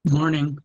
Morning.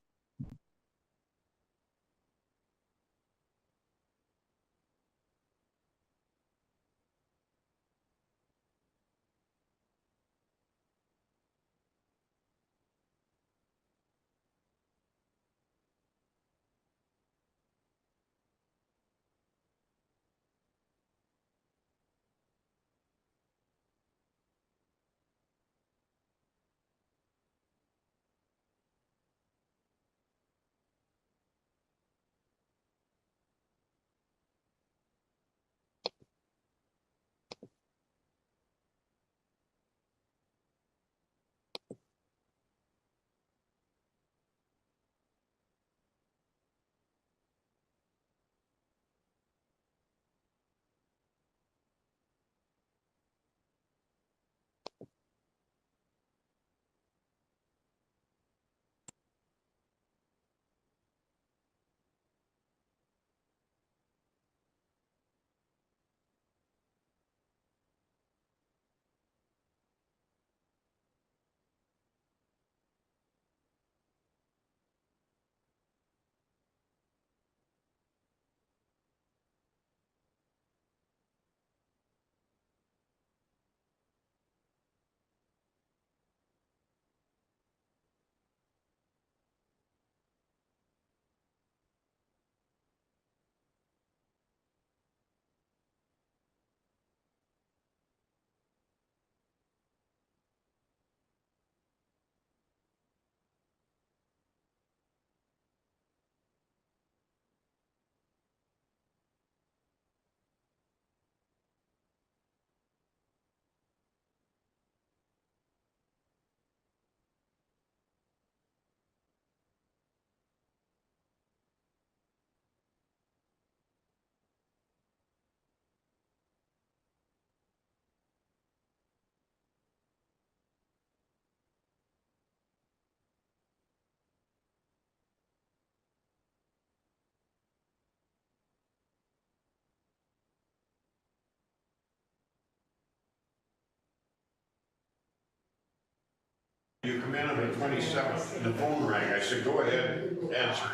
You come in on the 27th, and the phone rang. I said, go ahead, answer.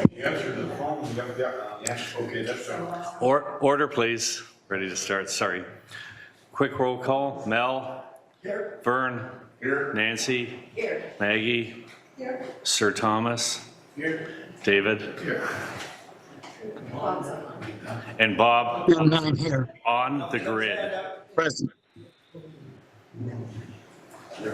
He answered the phone. Yep, yes, okay, that's fine. Order, please. Ready to start. Sorry. Quick roll call. Mel. Here. Vern. Here. Nancy. Here. Maggie. Here. Sir Thomas. Here. David. Here. And Bob Bill Nine here, on the grid. present. All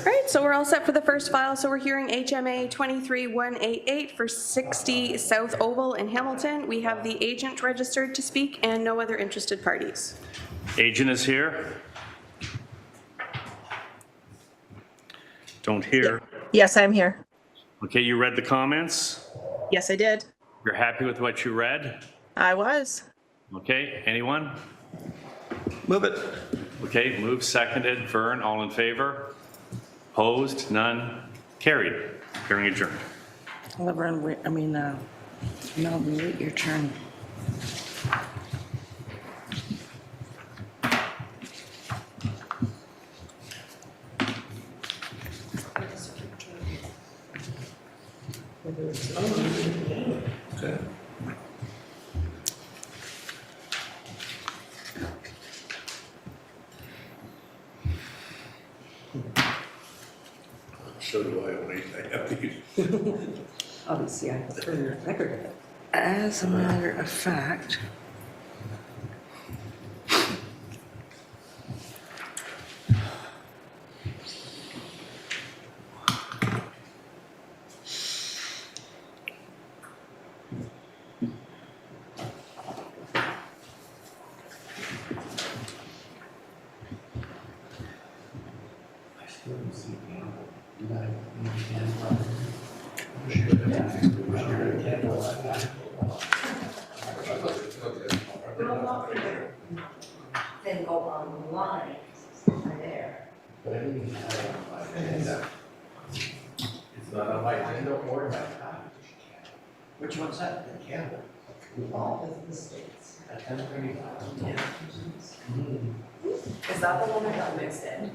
right, so we're all set for the first file. So we're hearing HMA 23188 for 60 South Oval in Hamilton. We have the agent registered to speak and no other interested parties. Agent is here. Don't hear. Yes, I'm here. Okay, you read the comments. Yes, I did. You're happy with what you read? I was. Okay, anyone? Move it. Okay, moved, seconded. Vern, all in favor? Opposed? None? Carried. Hearing adjourned. Laverne, Melvin, wait your turn. Okay. So do I only, I have these. Obviously, I have a record of it. As a matter of fact, Then go online, there. It's not on my agenda or my copy. Which one's that? The Campbell. Is that the one that got mixed in?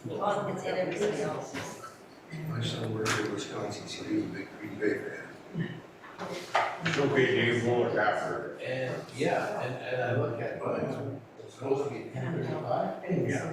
Well, it's in everybody else's. My son worked in Wisconsin, so he was a big Green Bay fan. She'll be Dave Bullock after. And, yeah, and I look at, it's supposed to be 10:35. Yeah.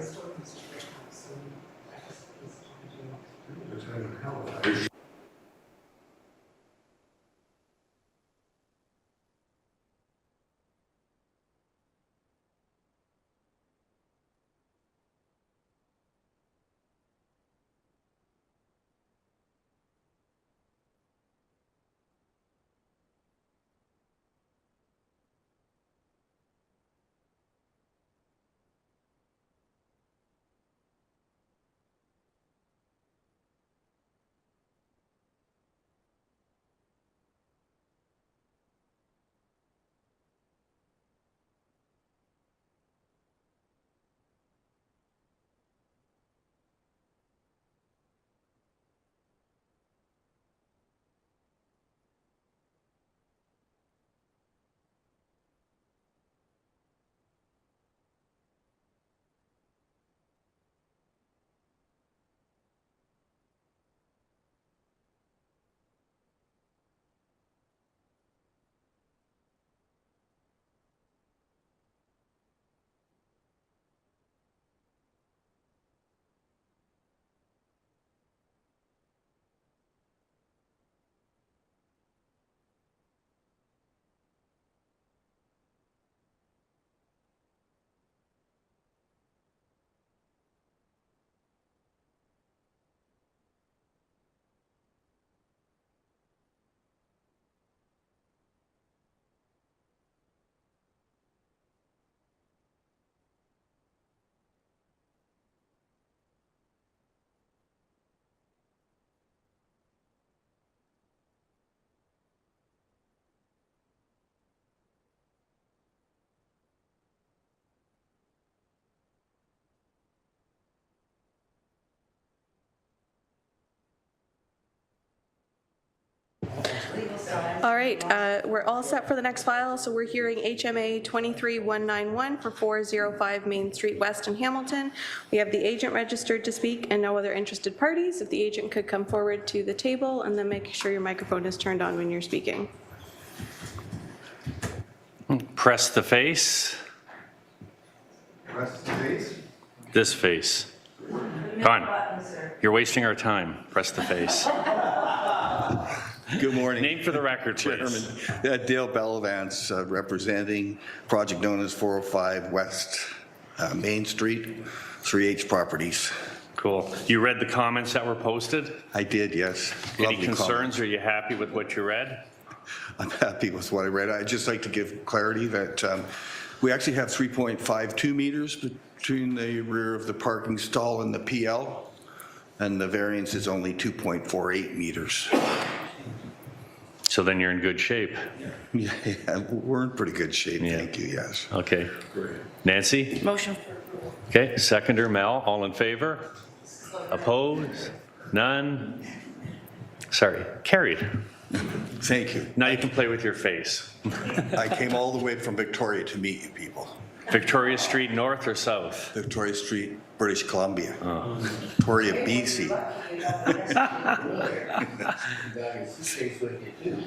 All right, we're all set for the next file, so we're hearing HMA 23191 for 405 Main Street West in Hamilton. We have the agent registered to speak and no other interested parties. If the agent could come forward to the table and then make sure your microphone is turned on when you're speaking. Press the face. Press the face. This face. Come on. You're wasting our time. Press the face. Good morning. Name for the record, please. Chairman, Dale Bellavance, representing project known as 405 West Main Street, 3H Properties. Cool. You read the comments that were posted? I did, yes. Any Lovely concerns? comments. Are you happy with what you read? I'm happy with what I read. I'd just like to give clarity that we actually have 3.52 meters between the rear of the parking stall and the PL, and the variance is only 2.48 meters. So then you're in good shape. Yeah, we're in pretty good shape, Yeah. thank you, yes. Okay. Nancy? Motion. Okay, seconder Mel, all in favor? Opposed? None? Sorry, carried. Thank you. Now you can play with your face. I came all the way from Victoria to meet you people. Victoria Street, north or south? Victoria Street, British Columbia. Victoria, BC. Suitcase with you too.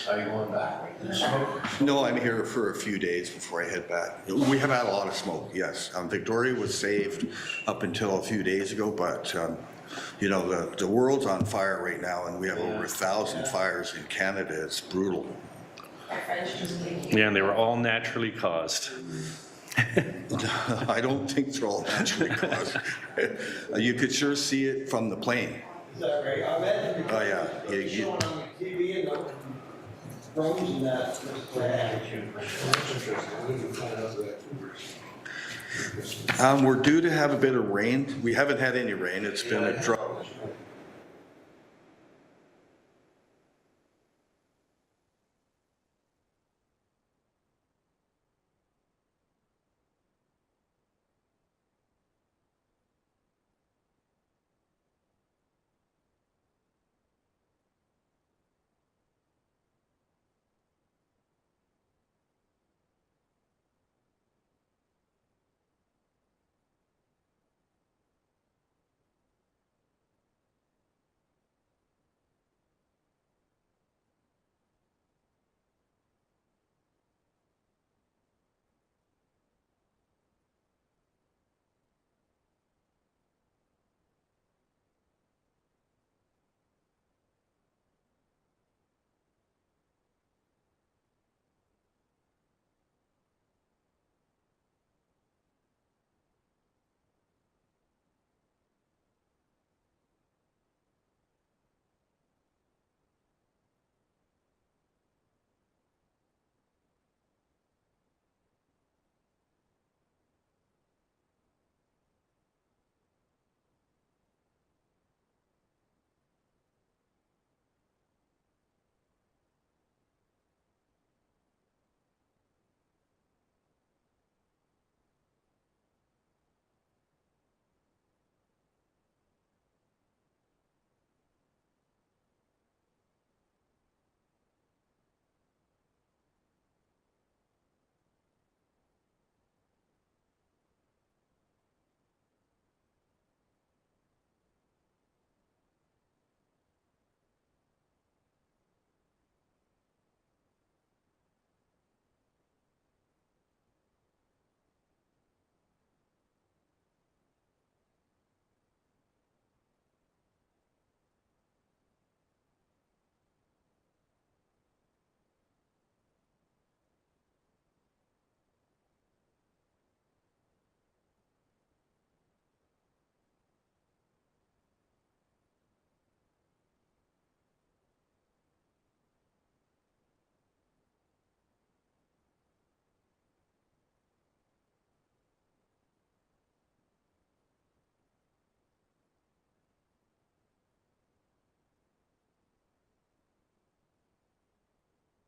Are you going back? No, I'm here for a few days before I head back. We have had a lot of smoke, yes. Victoria was saved up until a few days ago, but you know, the world's on fire right now, and we have over 1,000 fires in Canada. It's brutal. Yeah, and they were all naturally caused. I don't think they're all naturally caused. You could sure see it from the plane. Is that right? I read Oh, yeah. it's shown on the TV and the drones and that. We're due to have a bit of rain. We haven't had any rain. It's been a drought.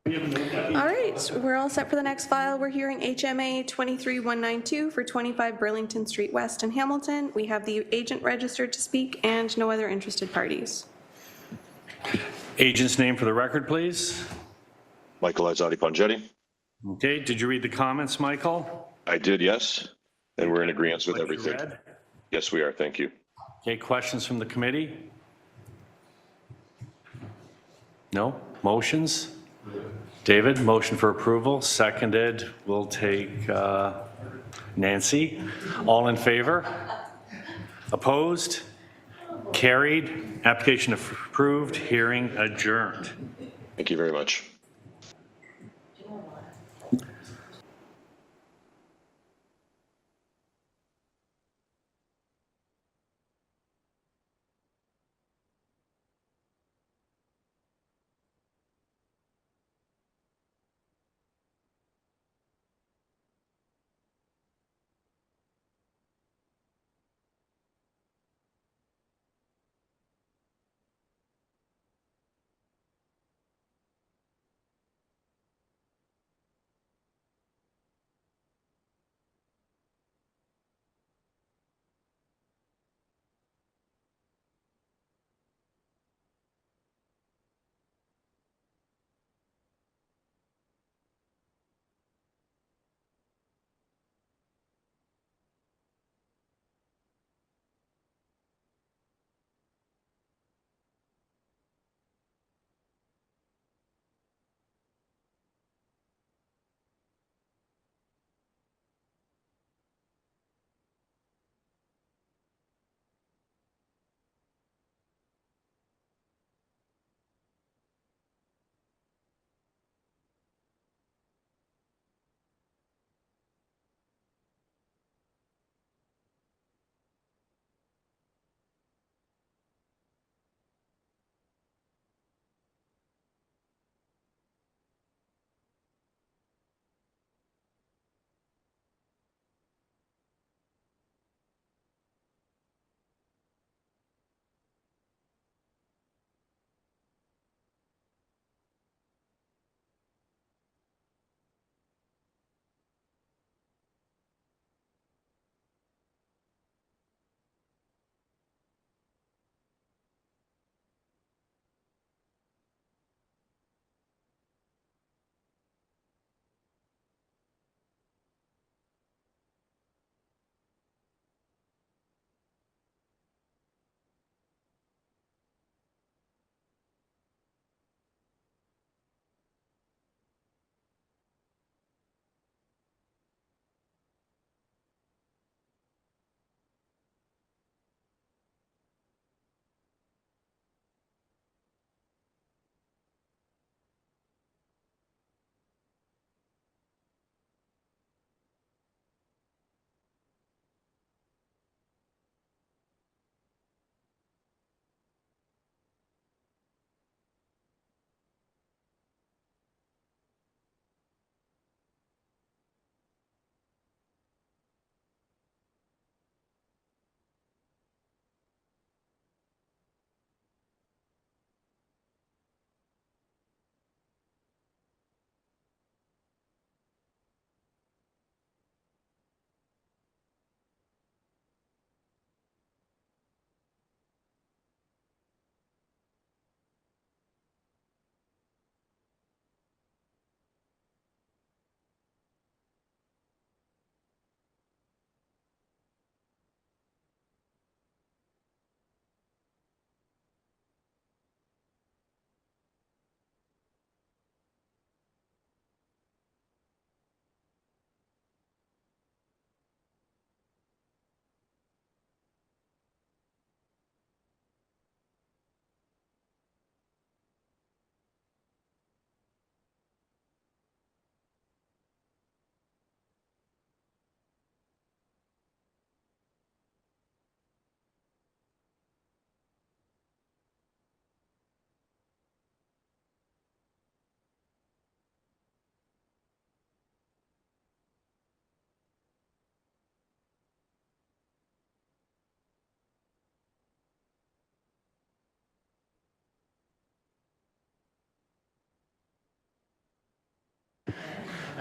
All right, we're all set for the next file. We're hearing HMA 23192 for 25 Burlington Street West in Hamilton. We have the agent registered to speak and no other interested parties. Agent's name for the record, please. Michael Izzotti Pongetti. Okay, did you read the comments, Michael? I did, yes. And we're in agreement with What you everything. read? Yes, we are. Thank you. Okay, questions from the committee? No? Motions? David, motion for approval, seconded. We'll take Nancy. All in favor? Opposed? Carried. Application approved. Hearing adjourned. Thank you very much.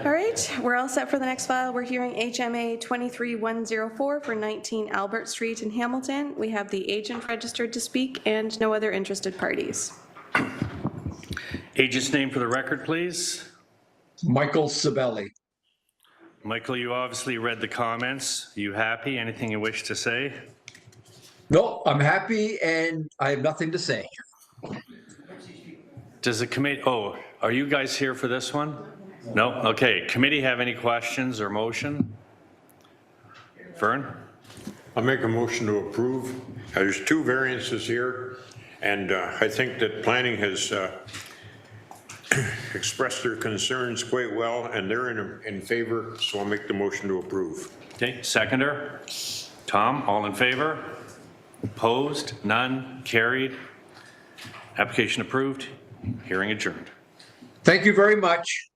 All right, we're all set for the next file. We're hearing HMA 23104 for 19 Albert Street in Hamilton. We have the agent registered to speak and no other interested parties. Agent's name for the record, please. Michael Sabelli. Michael, you obviously read the comments. You happy? Anything you wish to say? No, I'm happy and I have nothing to say. Does the committee, oh, are you guys here for this one? No? Okay. Committee have any questions or motion? Vern? I'll make a motion to approve. There's two variances here, and I think that planning has expressed their concerns quite well, and they're in favor, so I'll make the motion to approve. Okay, seconder? Tom, all in favor? Opposed? None? Carried? Application approved. Hearing adjourned. Thank you very much.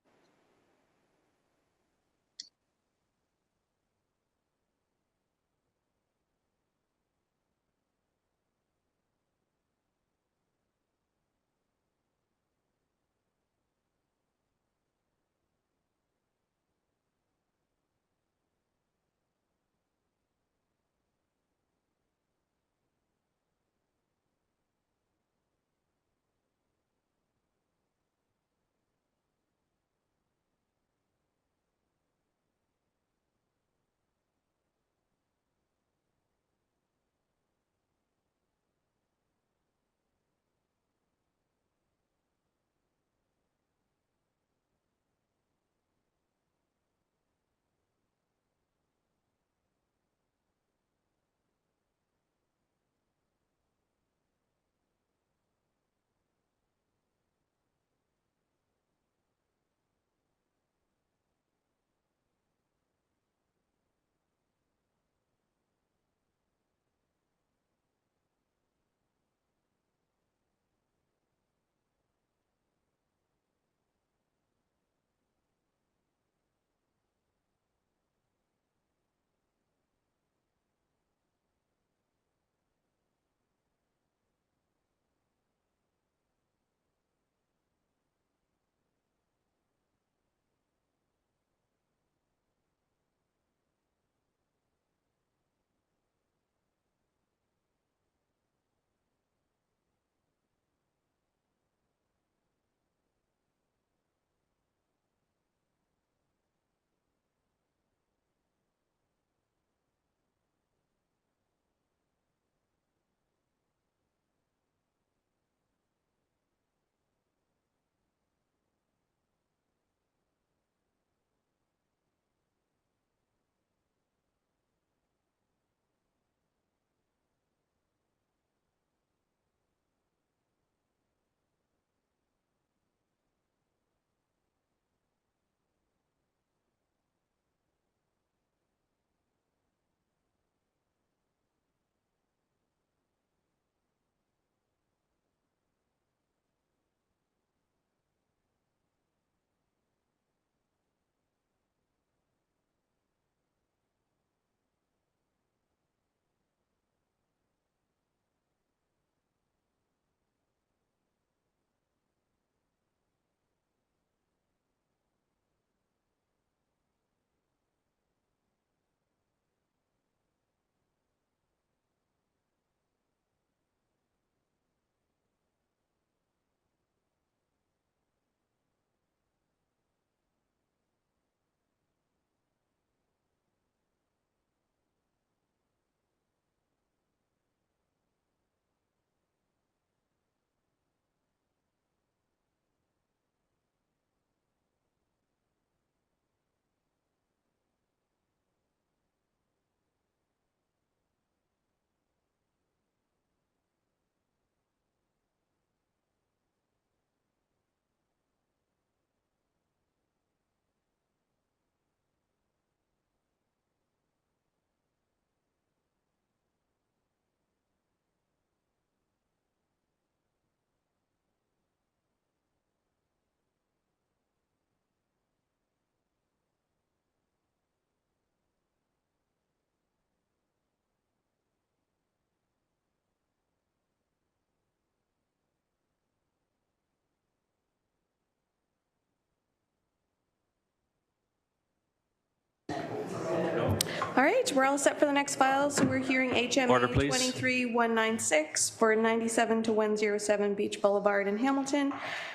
All right, we're all set for the next file, so we're hearing Order, HMA please. 23196 for 97 to 107 Beach Boulevard in Hamilton.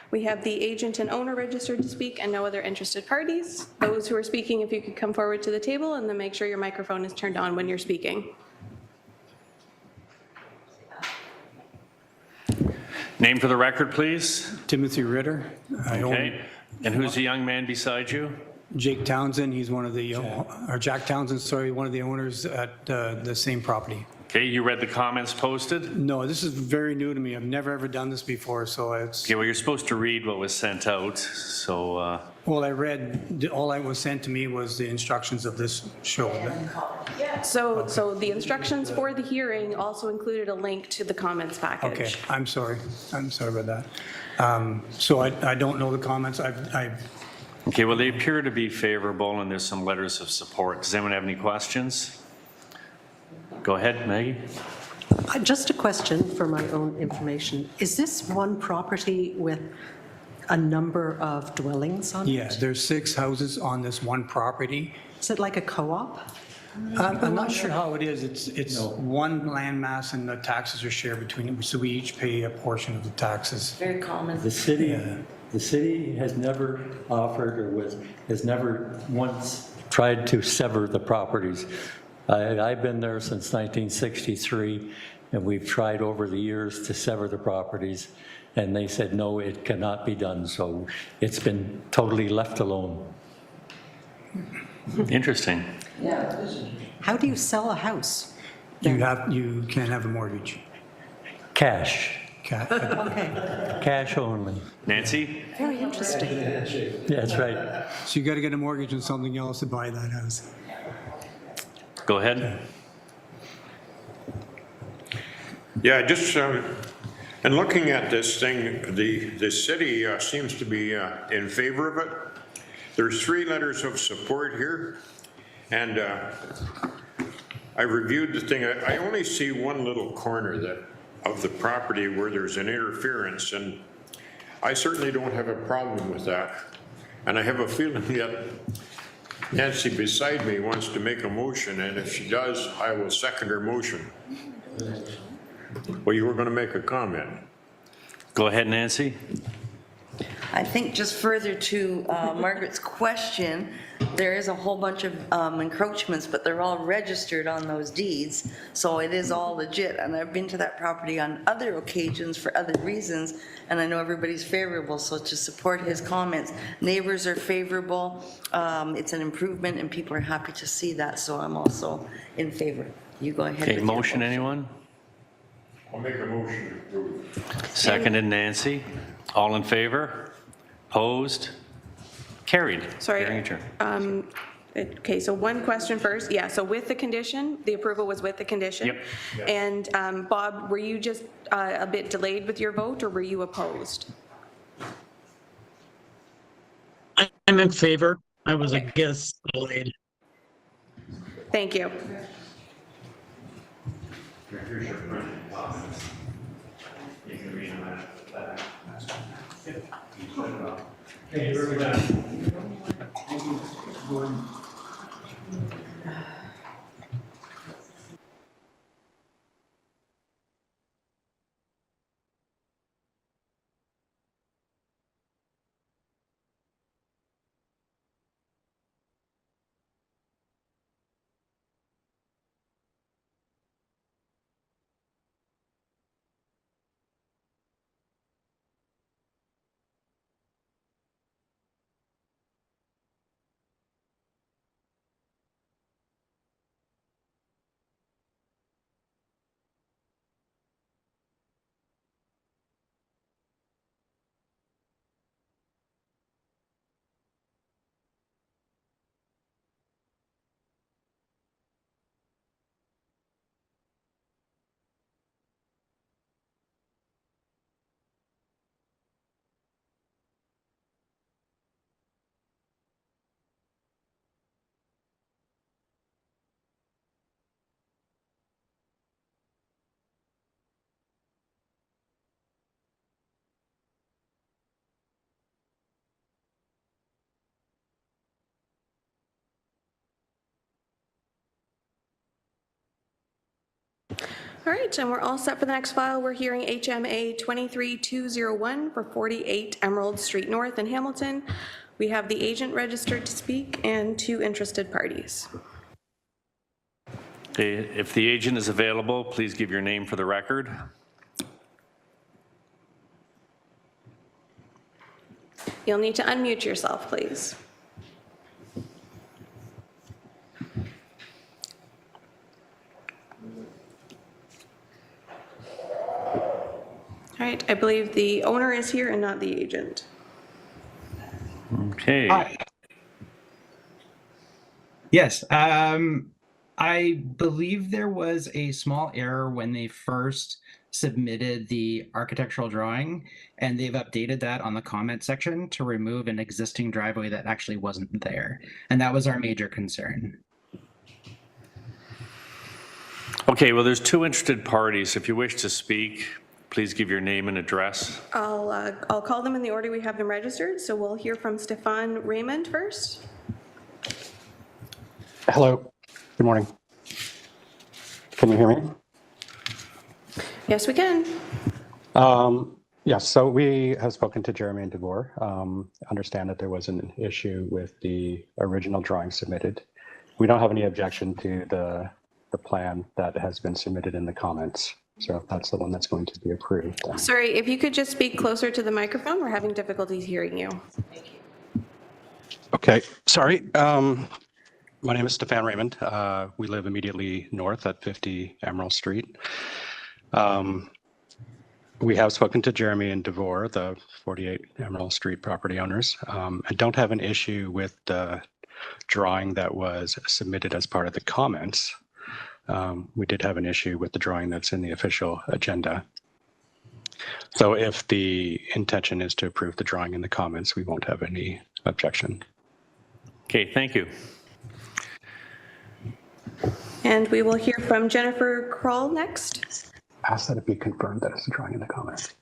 We have the agent and owner registered to speak and no other interested parties. Those who are speaking, if you could come forward to the table and then make sure your microphone is turned on when you're speaking. Name for the record, please. Timothy Ritter. I own Okay. And who's the young man beside you? Jake Townsend. He's one of the, or Jack Townsend, sorry, one of the owners at the same property. Okay, you read the comments posted? No, this is very new to me. I've never ever done this before, so it's, Okay, well, you're supposed to read what was sent out, so, well, I read, all that was sent to me was the instructions of this show. So the instructions for the hearing also included a link to the comments package. Okay, I'm sorry. I'm sorry about that. So I don't know the comments. okay, well, they appear to be favorable, and there's some letters of support. Does anyone have any questions? Go ahead, Maggie. Just a question for my own information. Is this one property with a number of dwellings on it? Yeah, there's 6 houses on this one property. Is it like a co-op? I'm not sure how it is. It's one landmass and the taxes are shared between them, so we each pay a portion of the taxes. Very common. The city has never offered or has never once tried to sever the properties. I've been there since 1963, and we've tried over the years to sever the properties, and they said, no, it cannot be done. So it's been totally left alone. Interesting. How do you sell a house? You can't have a mortgage. Cash, Okay, cash only. Nancy? very interesting. Yeah, that's right. So you got to get a mortgage on something else to buy that house. Go ahead. Yeah, just, and looking at this thing, the city seems to be in favor of it. There's 3 letters of support here, and I reviewed the thing. I only see one little corner of the property where there's an interference, and I certainly don't have a problem with that. And I have a feeling that Nancy beside me wants to make a motion, and if she does, I will second her motion. Well, you were going to make a comment. Go ahead, Nancy. I think just further to Margaret's question, there is a whole bunch of encroachments, but they're all registered on those deeds, so it is all legit. And I've been to that property on other occasions for other reasons, and I know everybody's favorable, so to support his comments. Neighbors are favorable, it's an improvement, and people are happy to see that, so I'm also in favor. You go ahead. Okay, with your motion, anyone? I'll make a motion to approve. Seconded, Nancy. All in favor? Opposed? Carried. Sorry. Hearing adjourned. Okay, so one question first. Yeah, so with the condition, the approval was with the condition. Yep. And Bob, were you just a bit delayed with your vote, or were you opposed? I'm in favor. I was, I guess, delayed. Thank you. All right, and we're all set for the next file. We're hearing HMA 23201 for 48 Emerald Street North in Hamilton. We have the agent registered to speak and 2 interested parties. Okay, if the agent is available, please give your name for the record. You'll need to unmute yourself, please. All right, I believe the owner is here and not the agent. Okay. Hi. Yes, I believe there was a small error when they first submitted the architectural drawing, and they've updated that on the comment section to remove an existing driveway that actually wasn't there. And that was our major concern. Okay, well, there's 2 interested parties. If you wish to speak, please give your name and address. I'll call them in the order we have them registered. So we'll hear from Stefan Raymond first. Hello, good morning. Can you hear me? Yes, we can. Yes, so we have spoken to Jeremy and DeVore. Understand that there was an issue with the original drawing submitted. We don't have any objection to the plan that has been submitted in the comments. So that's the one that's going to be approved. Sorry, if you could just speak closer to the microphone. We're having difficulties hearing you. Okay, sorry. My name is Stefan Raymond. We live immediately north at 50 Emerald Street. We have spoken to Jeremy and DeVore, the 48 Emerald Street property owners. I don't have an issue with the drawing that was submitted as part of the comments. We did have an issue with the drawing that's in the official agenda. So if the intention is to approve the drawing in the comments, we won't have any objection. Okay, thank you. And we will hear from Jennifer Kroll next. Ask that it be confirmed that it's a drawing in the comments.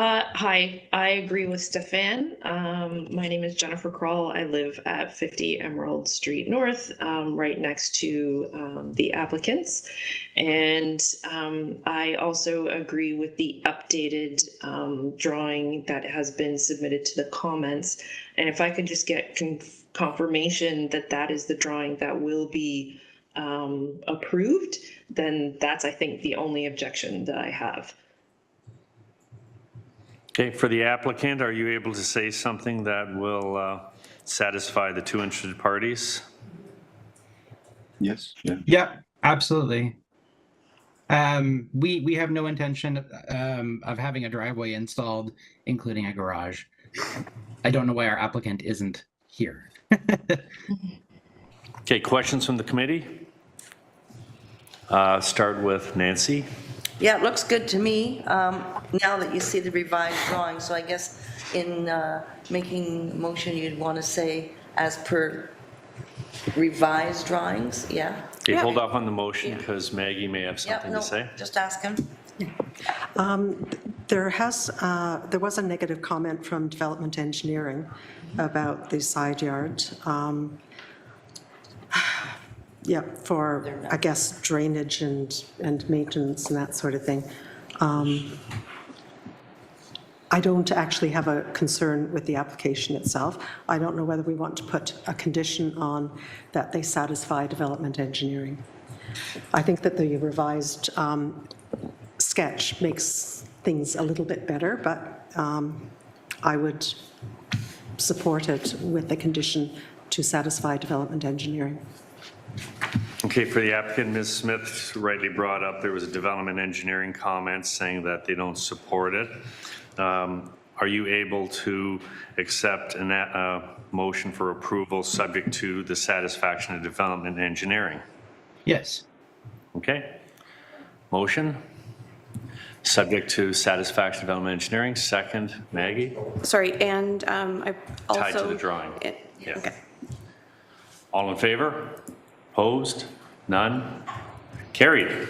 Hi, I agree with Stefan. My name is Jennifer Kroll. I live at 50 Emerald Street North, right next to the applicants. And I also agree with the updated drawing that has been submitted to the comments. And if I could just get confirmation that that is the drawing that will be approved, then that's, I think, the only objection that I have. Okay, for the applicant, are you able to say something that will satisfy the 2 interested parties? Yes. Yeah, absolutely. We have no intention of having a driveway installed, including a garage. I don't know why our applicant isn't here. Okay, questions from the committee? Start with Nancy. Yeah, it looks good to me, now that you see the revised drawing. So I guess in making a motion, you'd want to say as per revised drawings, yeah? Okay, hold off on the motion because Maggie may have something to say. Just ask him. There was a negative comment from Development Engineering about the side yard. Yeah, for, I guess, drainage and maintenance and that sort of thing. I don't actually have a concern with the application itself. I don't know whether we want to put a condition on that they satisfy Development Engineering. I think that the revised sketch makes things a little bit better, but I would support it with the condition to satisfy Development Engineering. Okay, for the applicant, Ms. Smith rightly brought up there was a development engineering comment saying that they don't support it. Are you able to accept a motion for approval subject to the satisfaction of development engineering? Yes. Okay. Motion. Subject to satisfaction of development engineering. Second, Maggie. Sorry, and I also... Tied to the drawing. Yeah. Okay. All in favor? Opposed? None? Carried.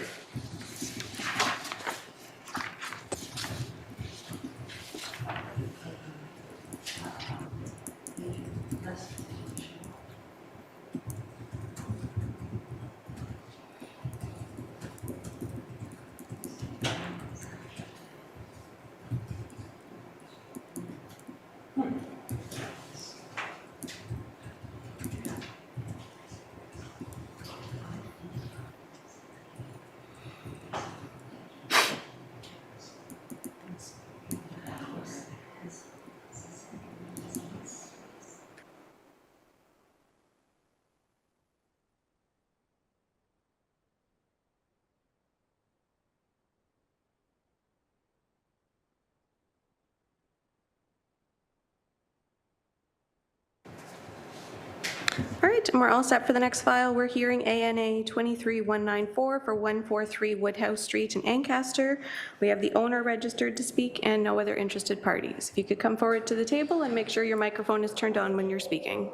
All right, and we're all set for the next file. We're hearing ANA 23194 for 143 Woodhouse Street in Ancaster. We have the owner registered to speak and no other interested parties. If you could come forward to the table and make sure your microphone is turned on when you're speaking.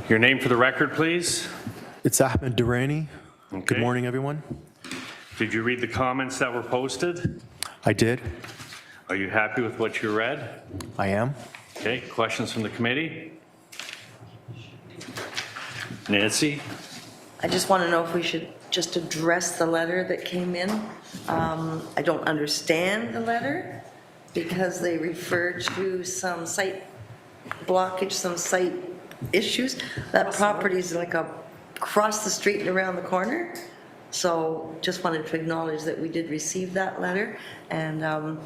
Your name for the record, please. It's Ahmed Durrani. Okay. Good morning, everyone. Did you read the comments that were posted? I did. Are you happy with what you read? I am. Okay, questions from the committee? Nancy? I just want to know if we should just address the letter that came in. I don't understand the letter because they refer to some site blockage, some site issues. That property is like across the street and around the corner. So just wanted to acknowledge that we did receive that letter, and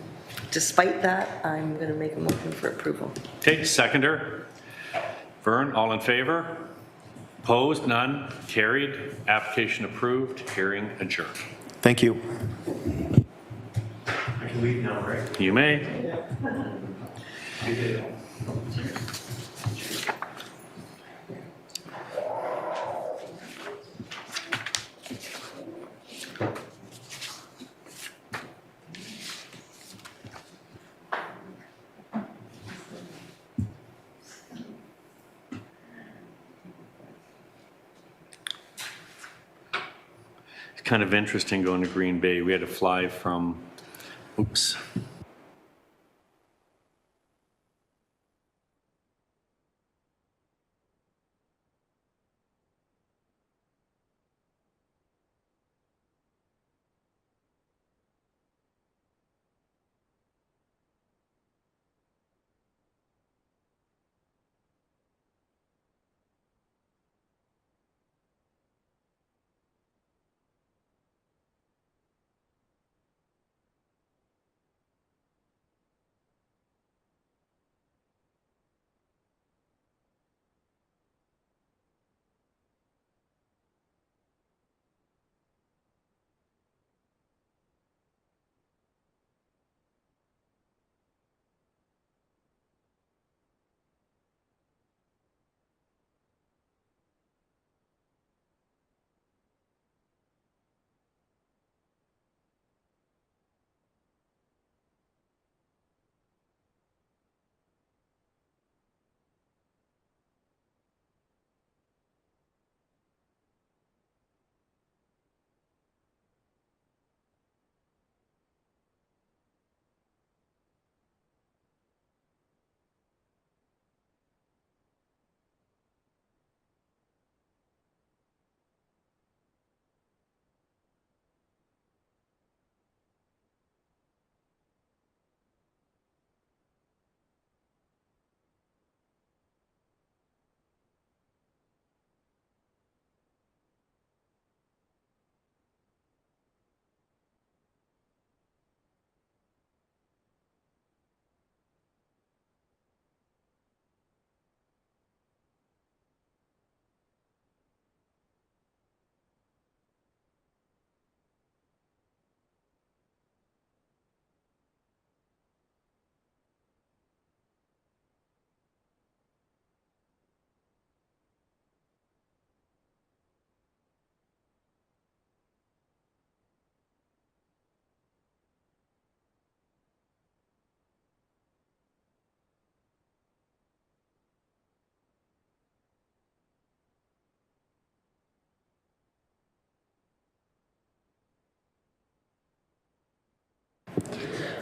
despite that, I'm going to make a motion for approval. Okay, seconder. Vern, all in favor? Opposed? None? Carried. Application approved. Hearing adjourned. Thank you. I can leave now, right? You may. Kind of interesting going to Green Bay. We had to fly from, oops.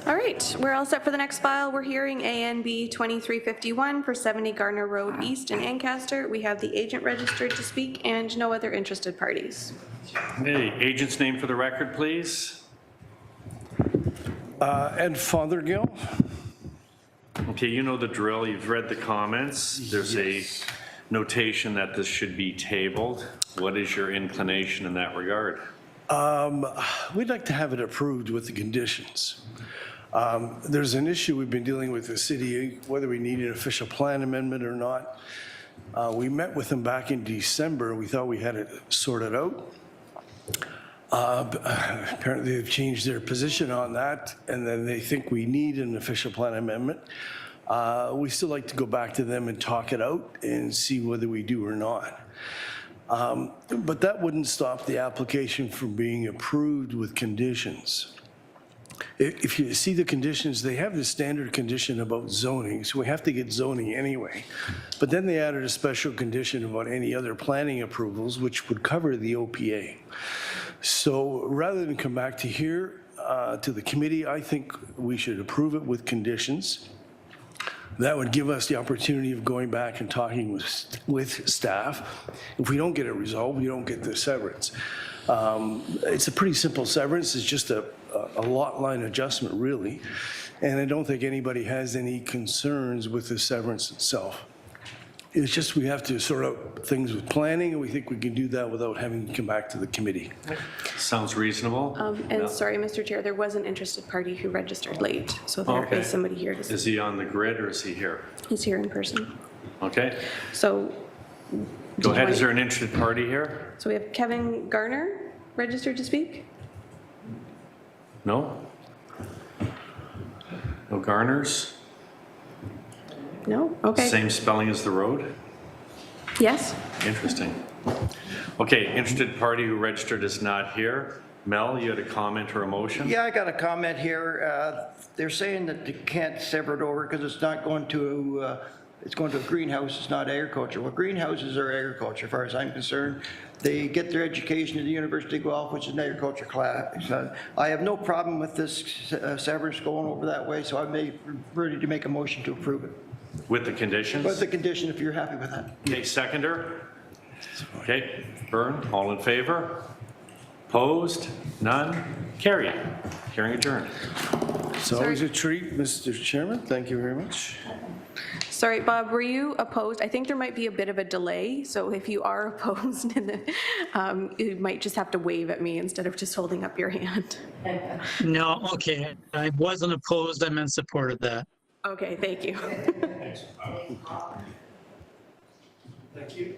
All right, we're all set for the next file. We're hearing ANB 2351 for 70 Gardner Road East in Ancaster. We have the agent registered to speak and no other interested parties. Hey, agent's name for the record, please. Ed Fothergill. Okay, you know the drill. You've read the comments. There's a notation that this should be tabled. What is your inclination in that regard? We'd like to have it approved with the conditions. There's an issue we've been dealing with the city, whether we need an official plan amendment or not. We met with them back in December. We thought we had it sorted out. Apparently, they've changed their position on that, and then they think we need an official plan amendment. We still like to go back to them and talk it out and see whether we do or not. But that wouldn't stop the application from being approved with conditions. If you see the conditions, they have the standard condition about zoning, so we have to get zoning anyway. But then they added a special condition about any other planning approvals, which would cover the OPA. So rather than come back to here, to the committee, I think we should approve it with conditions. That would give us the opportunity of going back and talking with staff. If we don't get it resolved, we don't get the severance. It's a pretty simple severance. It's just a lot line adjustment, really. And I don't think anybody has any concerns with the severance itself. It's just we have to sort out things with planning, and we think we can do that without having to come back to the committee. Sounds reasonable. And sorry, Mr. Chair, there was an interested party who registered late, so there is somebody here to speak. Is he on the grid or is he here? He's here in person. Okay. So. Go ahead. Is there an interested party here? So we have Kevin Garner registered to speak? No? No Garners? No? Okay. Same spelling as the road? Yes? Interesting. Okay, interested party who registered is not here. Mel, you had a comment or a motion? Yeah, I got a comment here. They're saying that they can't sever it over because it's not going to, it's going to a greenhouse, it's not agriculture. Well, greenhouses are agriculture, as far as I'm concerned. They get their education at the University of Guelph, which is an agriculture class. I have no problem with this severance going over that way, so I'm ready to make a motion to approve it. With the conditions? With the condition, if you're happy with that. Okay, seconder? Okay, Byrne, all in favor? Opposed? None? Carried. Hearing adjourned. It's always a treat, Mr. Chairman. Thank you very much. Sorry, Bob, were you opposed? I think there might be a bit of a delay, so if you are opposed, you might just have to wave at me instead of just holding up your hand. No, okay. I wasn't opposed. I'm in support of that. Okay, thank you. Thank you.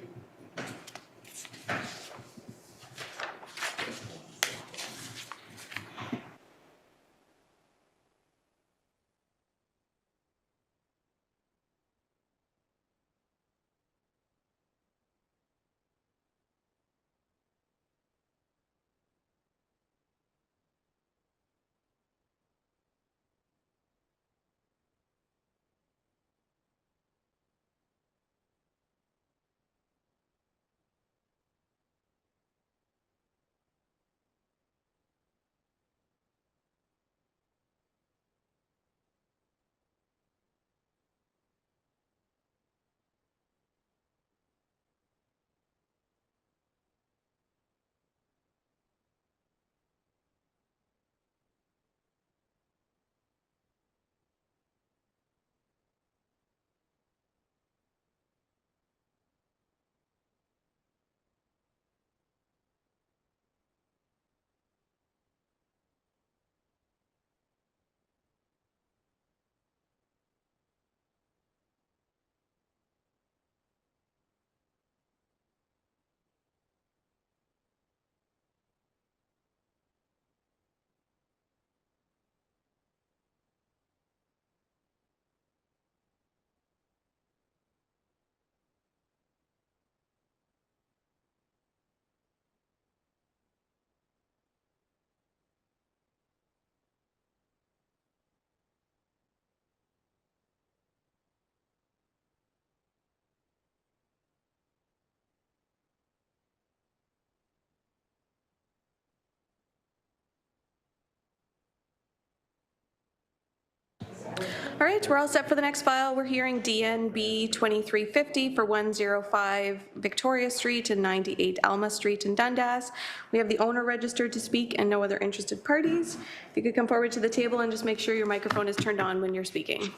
All right, we're all set for the next file. We're hearing DNB 2350 for 105 Victoria Street and 98 Alma Street in Dundas. We have the owner registered to speak and no other interested parties. If you could come forward to the table and just make sure your microphone is turned on when you're speaking.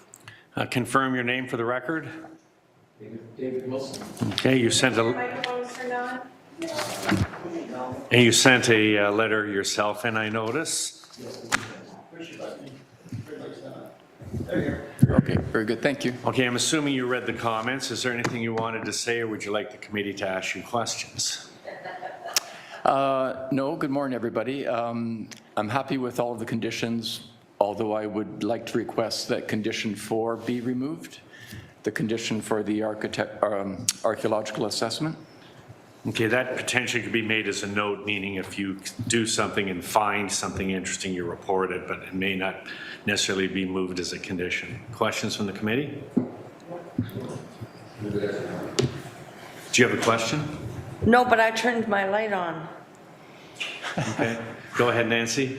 Confirm your name for the record. David Wilson. Okay, you sent a, Microphone is turned on. and you sent a letter yourself in, I notice. Okay, very good, thank you. Okay, I'm assuming you read the comments. Is there anything you wanted to say, or would you like the committee to ask you questions? No, good morning, everybody. I'm happy with all of the conditions, although I would like to request that condition 4 be removed, the condition for the archaeological assessment. Okay, that potentially could be made as a note, meaning if you do something and find something interesting, you report it, but it may not necessarily be moved as a condition. Questions from the committee? Do you have a question? No, but I turned my light on. Okay, go ahead, Nancy.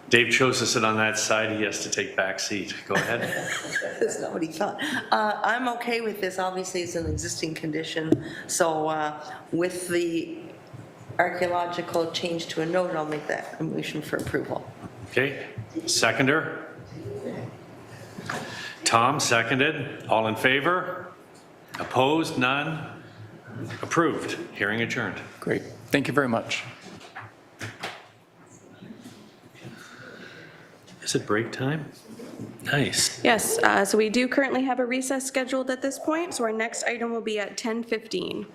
Dave chose to sit on that side. He has to take back seat. Go ahead. That's not what he thought. I'm okay with this. Obviously, it's an existing condition. So with the archaeological change to a note, I'll make that a motion for approval. Okay, seconder? Tom, seconded. All in favor? Opposed? None? Approved. Hearing adjourned. Great. Thank you very much. Is it break time? Nice. Yes, so we do currently have a recess scheduled at this point, so our next item will be at 10:15.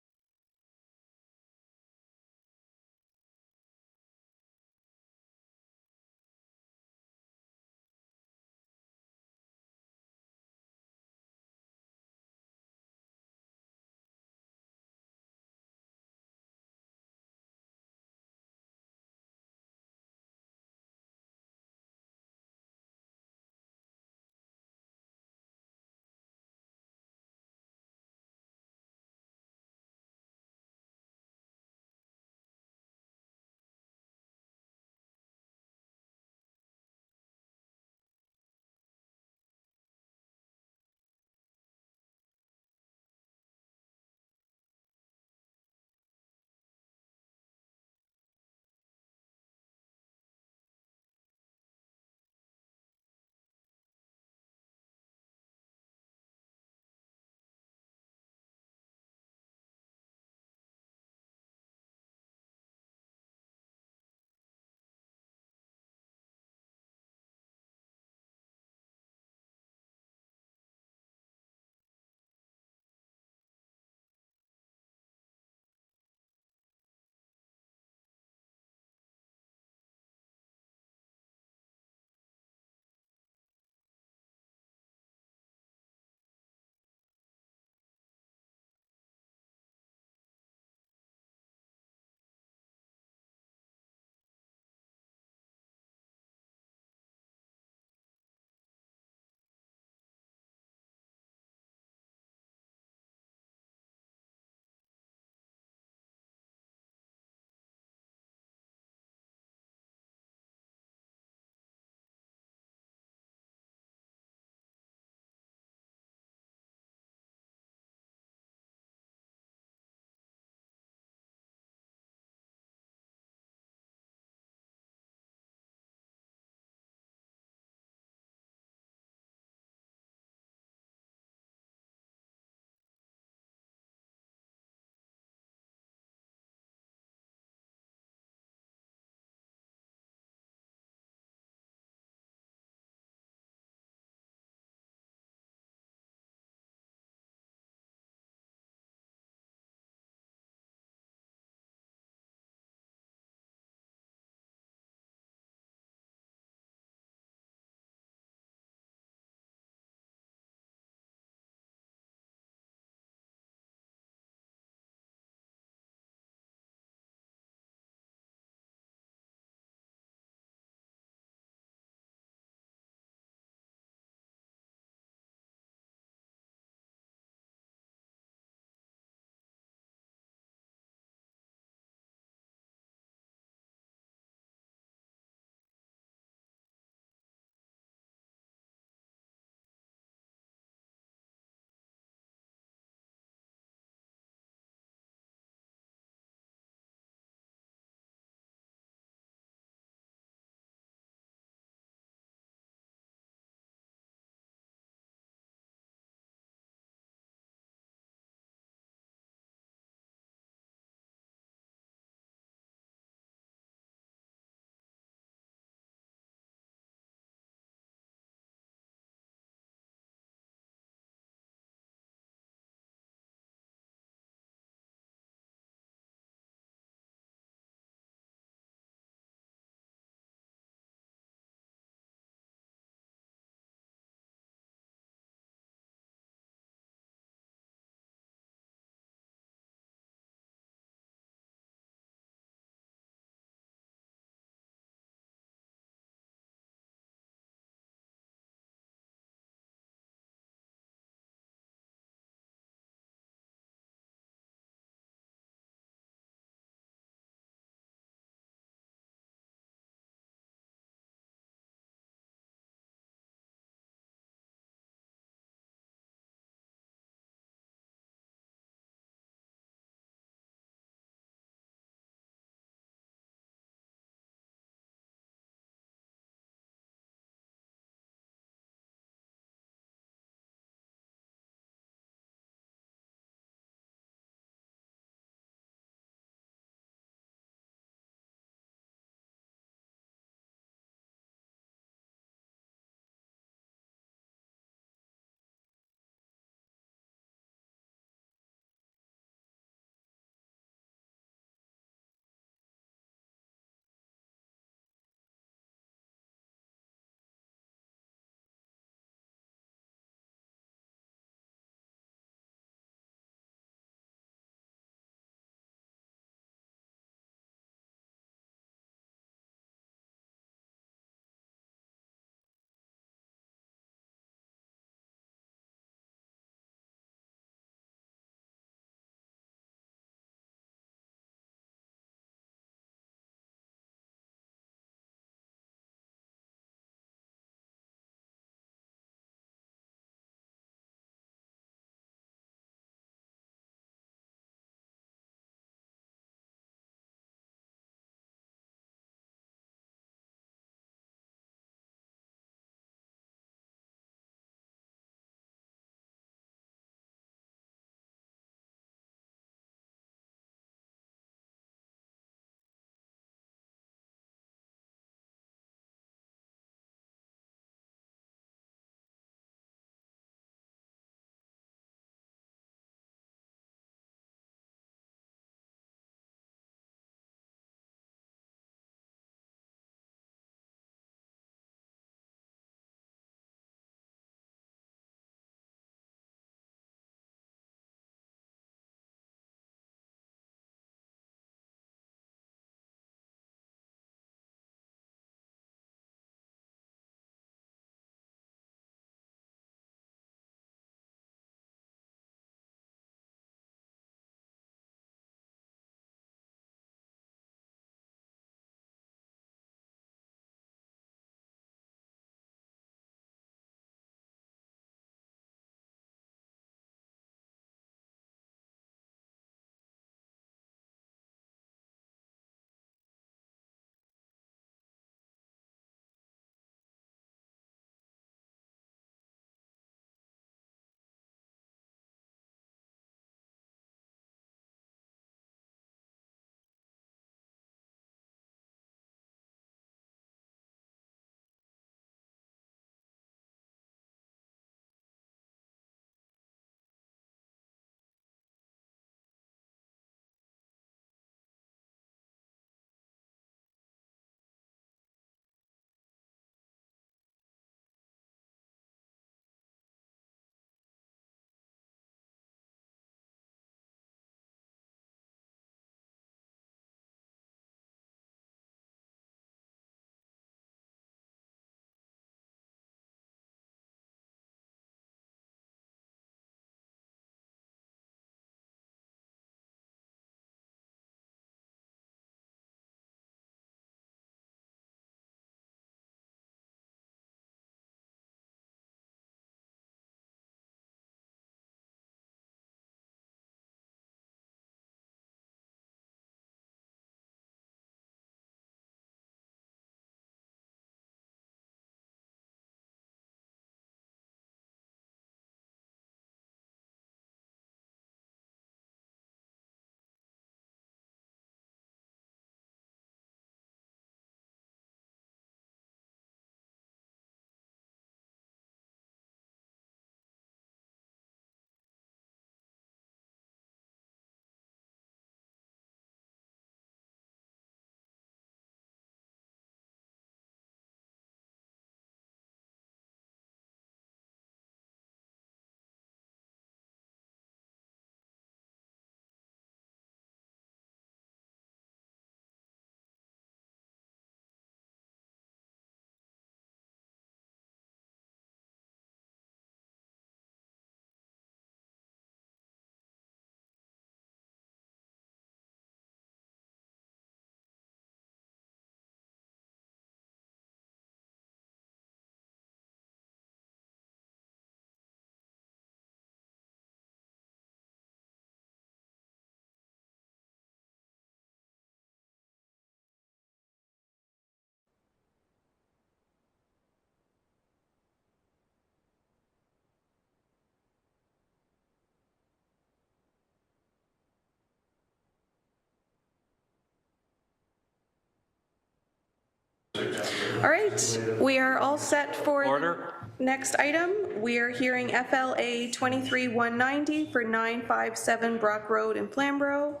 All right, we are all set for Order. the next item. We are hearing FLA 23-190 for 957 Brock Road in Flamborough.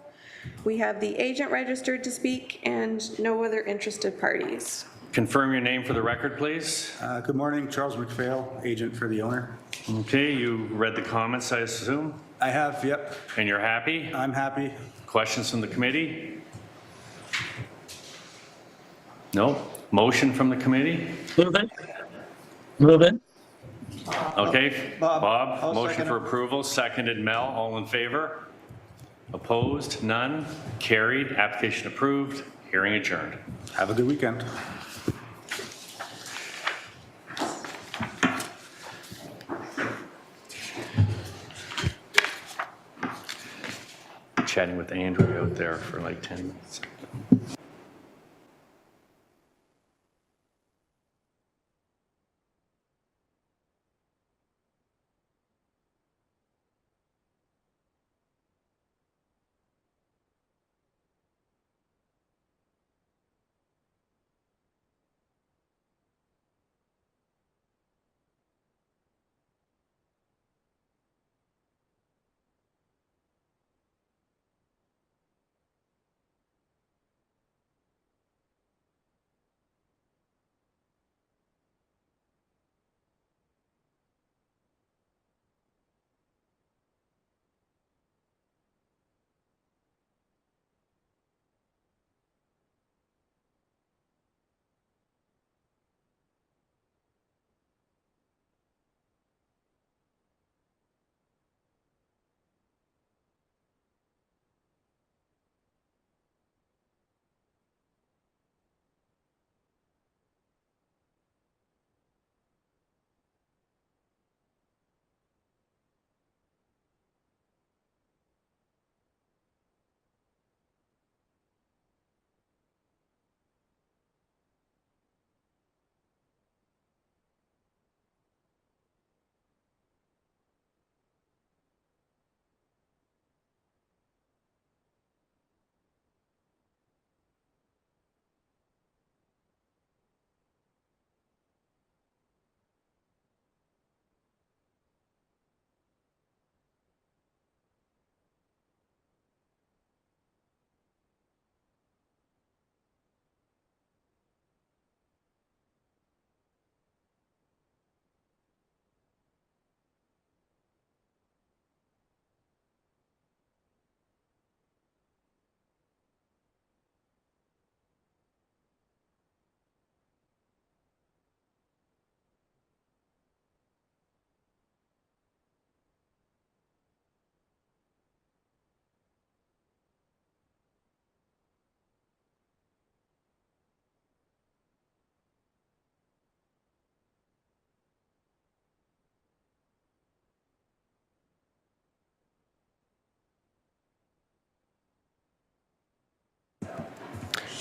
We have the agent registered to speak and no other interested parties. Confirm your name for the record, please. Good morning, Charles McPhail, agent for the owner. Okay, you read the comments, I assume? I have, yep. And you're happy? I'm happy. Questions from the committee? No? Motion from the committee? Move it. Move it. Okay, Bob, Bob, I'll motion second for it. approval, seconded Mel, all in favor? Opposed? None? Carried, application approved, hearing adjourned. Have a good weekend. Chatting with Andrew out there for like 10 minutes.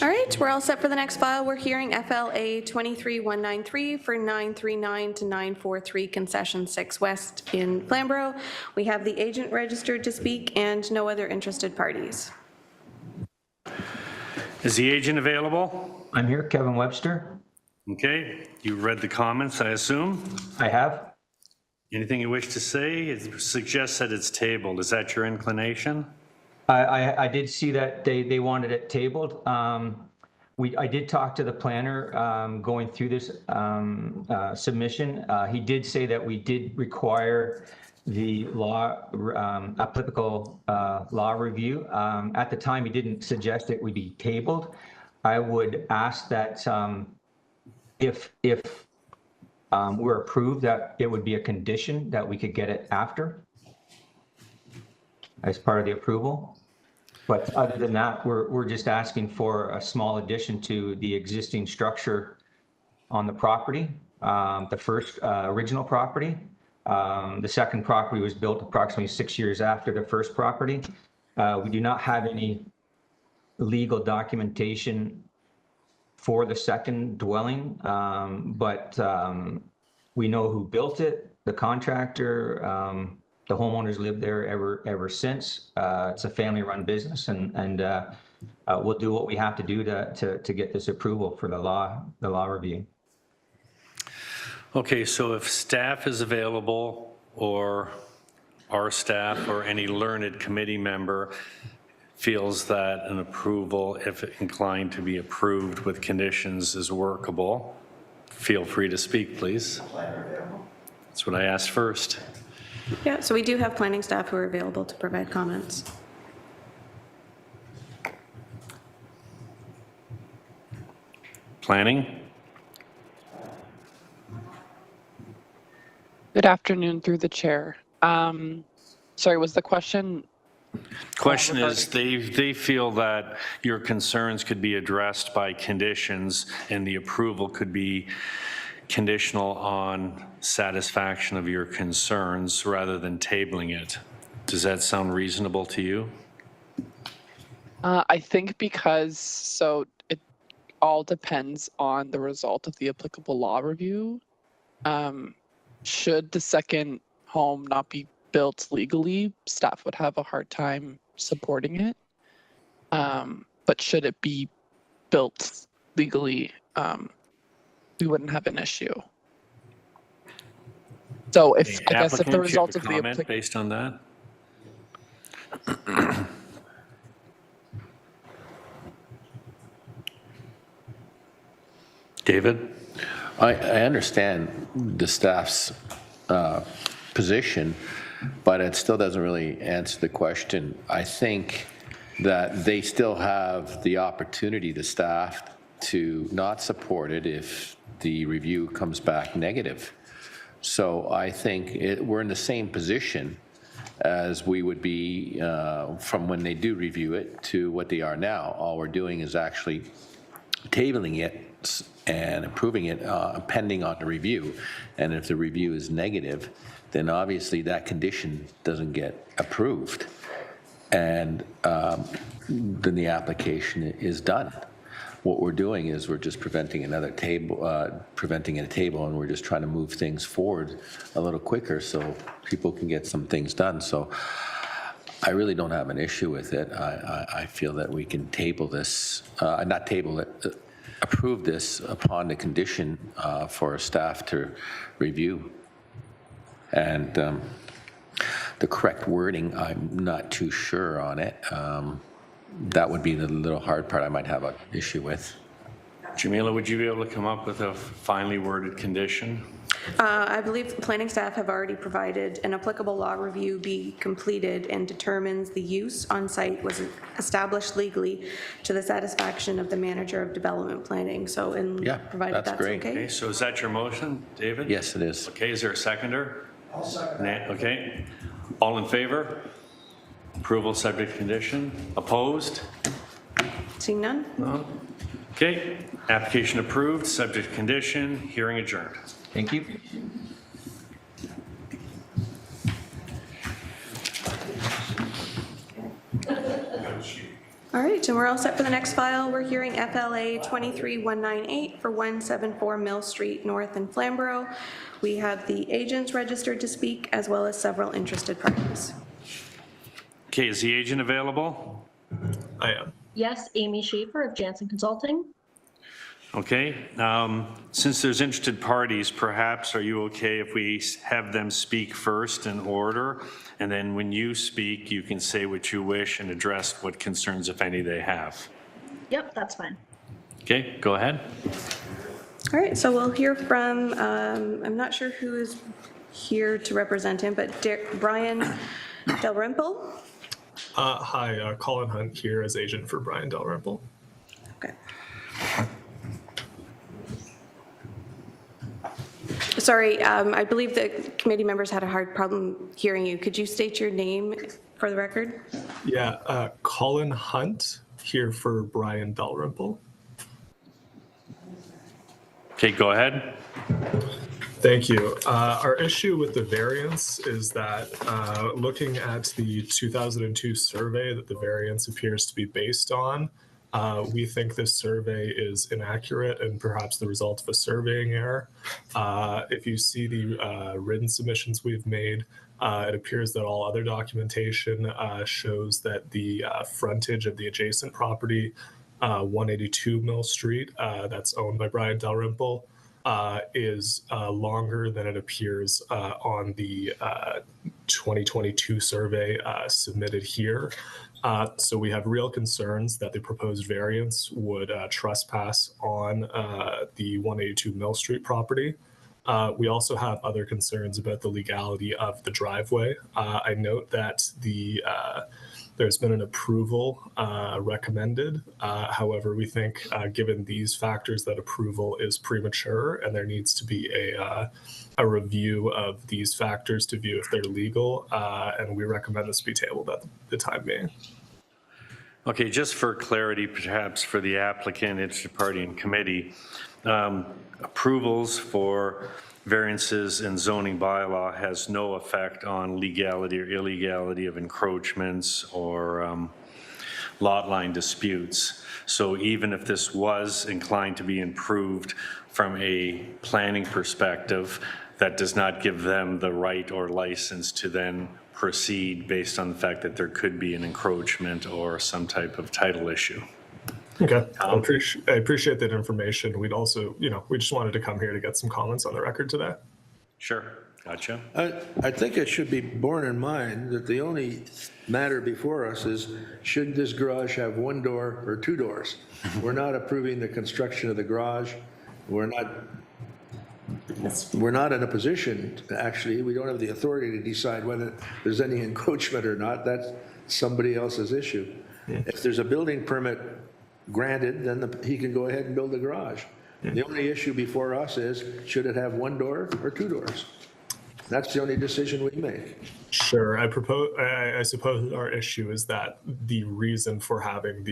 All right, we're all set for the next file. We're hearing FLA 23-193 for 939 to 943 Concession 6 West in Flamborough. We have the agent registered to speak and no other interested parties. Is the agent available? I'm here, Kevin Webster. Okay, you read the comments, I assume? I have. Anything you wish to say? It suggests that it's tabled. Is that your inclination? I did see that they wanted it tabled. I did talk to the planner going through this submission. He did say that we did require the law, applicable law review. At the time, he didn't suggest it would be tabled. I would ask that if we're approved, that it would be a condition that we could get it after as part of the approval. But other than that, we're just asking for a small addition to the existing structure on the property. The first original property. The second property was built approximately 6 years after the first property. We do not have any legal documentation for the second dwelling, but we know who built it, the contractor. The homeowners lived there ever since. It's a family-run business, and we'll do what we have to do to get this approval for the law review. Okay, so if staff is available, or our staff or any learned committee member feels that an approval, if inclined to be approved with conditions, is workable, feel free to speak, please. That's what I asked first. Yeah, so we do have planning staff who are available to provide comments. Planning? Good afternoon through the chair. Sorry, was the question? Question is, they feel that your concerns could be addressed by conditions and the approval could be conditional on satisfaction of your concerns rather than tabling it. Does that sound reasonable to you? I think so it all depends on the result of the applicable law review. Should the second home not be built legally, staff would have a hard time supporting it. But should it be built legally, we wouldn't have an issue. So if the result of the comment based on that. David? I understand the staff's position, but it still doesn't really answer the question. I think that they still have the opportunity, the staff, to not support it if the review comes back negative. So I think we're in the same position as we would be from when they do review it to what they are now. All we're doing is actually tabling it and approving it pending on the review. And if the review is negative, then obviously that condition doesn't get approved. And then the application is done. What we're doing is we're just preventing a table, and we're just trying to move things forward a little quicker so people can get some things done. So I really don't have an issue with it. I feel that we can table this, not table it, approve this upon the condition for staff to review. And the correct wording, I'm not too sure on it. That would be the little hard part I might have an issue with. Jamila, would you be able to come up with a finely worded condition? I believe planning staff have already provided an applicable law review be completed and determines the use on site was established legally to the satisfaction of the manager of development planning. So, provided that's great. okay. Okay, so is that your motion, David? Yes, it is. Okay, is there a seconder? I'll second that. Okay, all in favor? Approval subject to condition. Opposed? Seeing none? No. Okay, application approved, subject to condition, hearing adjourned. Thank you. All right, and we're all set for the next file. We're hearing FLA 23198 for 174 Mill Street North in Flamborough. We have the agents registered to speak as well as several interested parties. Okay, is the agent available? I am. Yes, Amy Schaefer of Jansen Consulting. Okay, since there's interested parties, perhaps are you okay if we have them speak first in order, and then when you speak, you can say what you wish and address what concerns, if any, they have. Yep, that's fine. Okay, go ahead. All right, so we'll hear from, I'm not sure who is here to represent him, but Brian Dalrymple. Hi, Colin Hunt here as agent for Brian Dalrymple. Okay. Sorry, I believe the committee members had a hard problem hearing you. Could you state your name for the record? Yeah, Colin Hunt here for Brian Dalrymple. Okay, go ahead. Thank you. Our issue with the variance is that looking at the 2002 survey that the variance appears to be based on, We think this survey is inaccurate and perhaps the result of a surveying error. If you see the written submissions we've made, it appears that all other documentation shows that the frontage of the adjacent property, 182 Mill Street, that's owned by Brian Dalrymple, is longer than it appears on the 2022 survey submitted here. So we have real concerns that the proposed variance would trespass on the 182 Mill Street property. We also have other concerns about the legality of the driveway. I note that there's been an approval recommended. However, we think given these factors that approval is premature and there needs to be a review of these factors to view if they're legal, and we recommend this be tabled at the time being. Okay, just for clarity, perhaps for the applicant, interested party, and committee, approvals for variances in zoning bylaw has no effect on legality or illegality of encroachments or lot line disputes. So even if this was inclined to be improved from a planning perspective, that does not give them the right or license to then proceed based on the fact that there could be an encroachment or some type of title issue. Okay, I appreciate that information. We'd also, we just wanted to come here to get some comments on the record today. Sure, gotcha. I think it should be borne in mind that the only matter before us is, should this garage have one door or two doors? We're not approving the construction of the garage. We're not in a position to actually, we don't have the authority to decide whether there's any encroachment or not. That's somebody else's issue. Yeah. If there's a building permit granted, then he can go ahead and build the garage. Yeah. The only issue before us is, should it have one door or two doors? That's the only decision we make. Sure. I suppose our issue is that the reason for having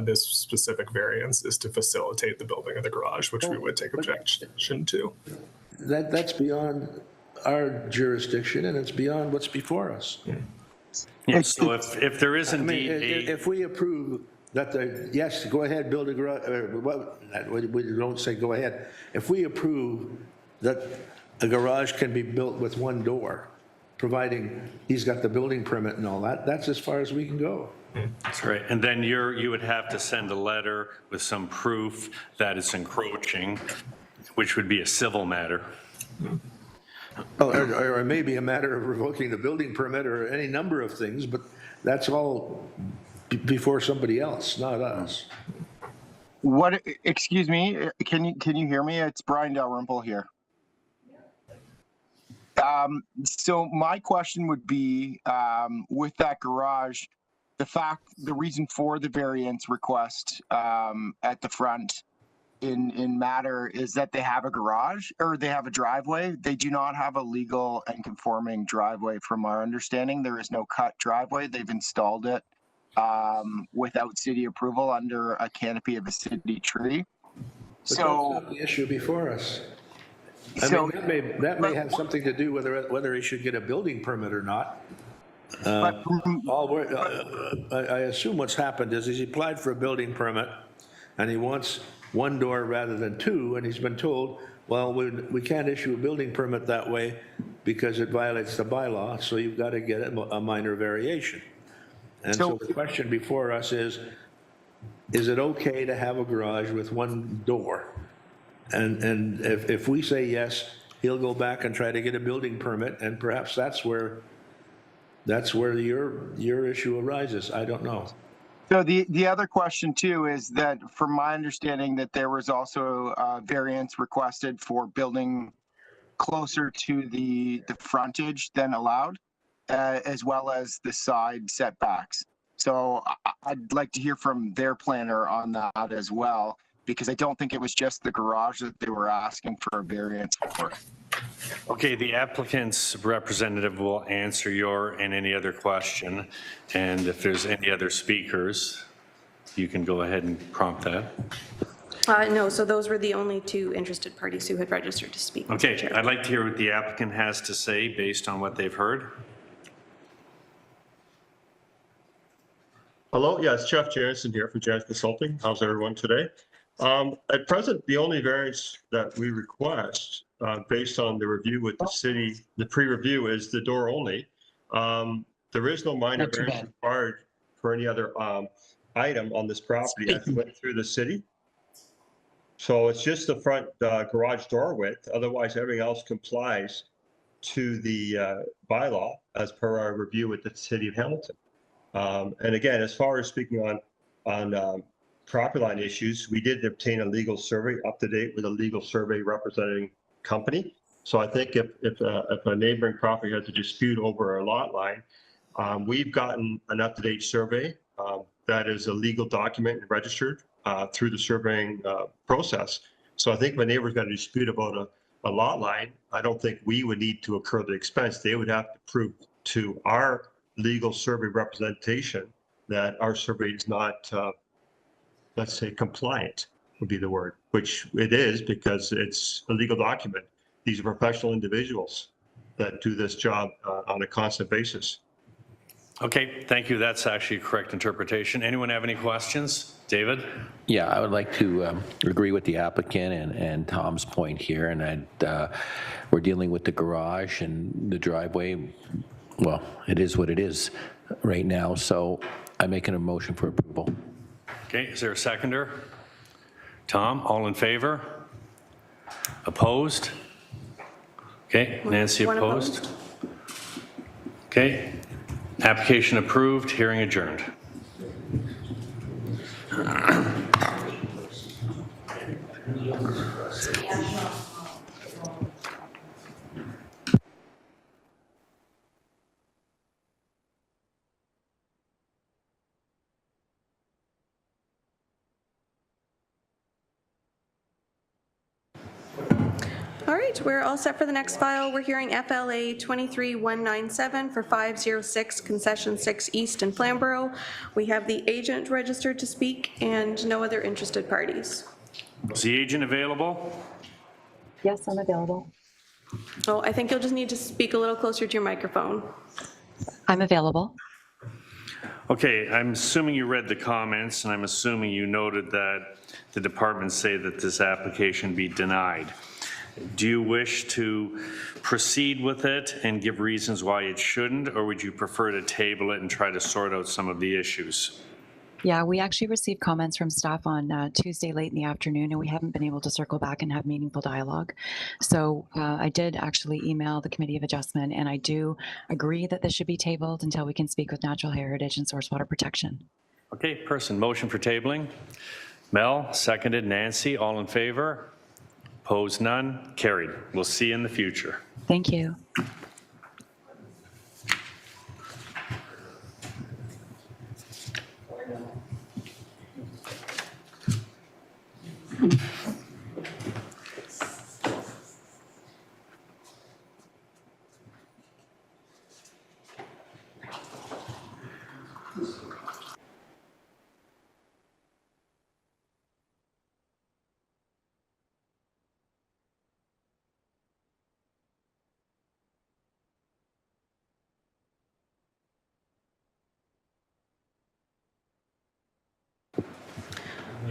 this specific variance is to facilitate the building of the garage, which we would take objection to. That's beyond our jurisdiction, and it's beyond what's before us. Yeah, so if there is indeed if we approve that yes, go ahead, build a garage, we don't say go ahead. If we approve that a garage can be built with one door, providing he's got the building permit and all that, that's as far as we can go. That's right. And then you would have to send a letter with some proof that it's encroaching, which would be a civil matter. Or it may be a matter of revoking the building permit or any number of things, but that's all before somebody else, not us. Excuse me, can you hear me? It's Brian Dalrymple here. So my question would be, with that garage, the reason for the variance request at the front in matter is that they have a garage or they have a driveway. They do not have a legal and conforming driveway from our understanding. There is no cut driveway. They've installed it without city approval under a canopy of a city tree. But so that's not the issue before us. I mean, that may have something to do with whether he should get a building permit or not. I assume what's happened is he applied for a building permit and he wants one door rather than two, and he's been told, well, we can't issue a building permit that way because it violates the bylaw, so you've got to get a minor variation. And so the question before us is it okay to have a garage with one door? And if we say yes, he'll go back and try to get a building permit, and perhaps that's where your issue arises. I don't know. So the other question too is that, from my understanding, that there was also a variance requested for building closer to the frontage than allowed, as well as the side setbacks. So I'd like to hear from their planner on that as well, because I don't think it was just the garage that they were asking for a variance for. Okay, the applicant's representative will answer your and any other question. And if there's any other speakers, you can go ahead and prompt that. No, so those were the only two interested parties who had registered to speak. Okay, I'd like to hear what the applicant has to say based on what they've heard. Hello, yeah, it's Jeff Jansen here from Jansen Consulting. How's everyone today? At present, the only variance that we request, based on the review with the city, the pre-review, is the door only. There is no minor Not too variance bad. required for any other item on this property as it went through the city. So it's just the front garage door width. Otherwise, everything else complies to the bylaw as per our review with the city of Hamilton. And again, as far as speaking on property line issues, we did obtain a legal survey up to date with a legal survey representing company. So I think if a neighboring property has a dispute over a lot line, we've gotten an up-to-date survey that is a legal document and registered through the surveying process. So I think if a neighbor's got a dispute about a lot line, I don't think we would need to incur the expense. They would have to prove to our legal survey representation that our survey is not, let's say, compliant would be the word, which it is because it's a legal document. These are professional individuals that do this job on a constant basis. Okay, thank you. That's actually a correct interpretation. Anyone have any questions? David? Yeah, I would like to agree with the applicant and Tom's point here, and we're dealing with the garage and the driveway. Well, it is what it is right now, so I'm making a motion for approval. Okay, is there a seconder? Tom, all in favor? Opposed? Okay, Nancy One opposed? Okay, application approved, hearing adjourned. All right, we're all set for the next file. We're hearing FLA 23197 for 506 Concession 6 East in Flamborough. We have the agent registered to speak and no other interested parties. Is the agent available? Yes, I'm available. Oh, I think you'll just need to speak a little closer to your microphone. I'm available. Okay, I'm assuming you read the comments, and I'm assuming you noted that the departments say that this application be denied. Do you wish to proceed with it and give reasons why it shouldn't, or would you prefer to table it and try to sort out some of the issues? Yeah, we actually received comments from staff on Tuesday late in the afternoon, and we haven't been able to circle back and have meaningful dialogue. So I did actually email the Committee of Adjustment, and I do agree that this should be tabled until we can speak with Natural Heritage and Source Water Protection. Okay, person, motion for tabling. Mel, seconded. Nancy, all in favor? Opposed, none. Carried. We'll see you in the future. Thank you.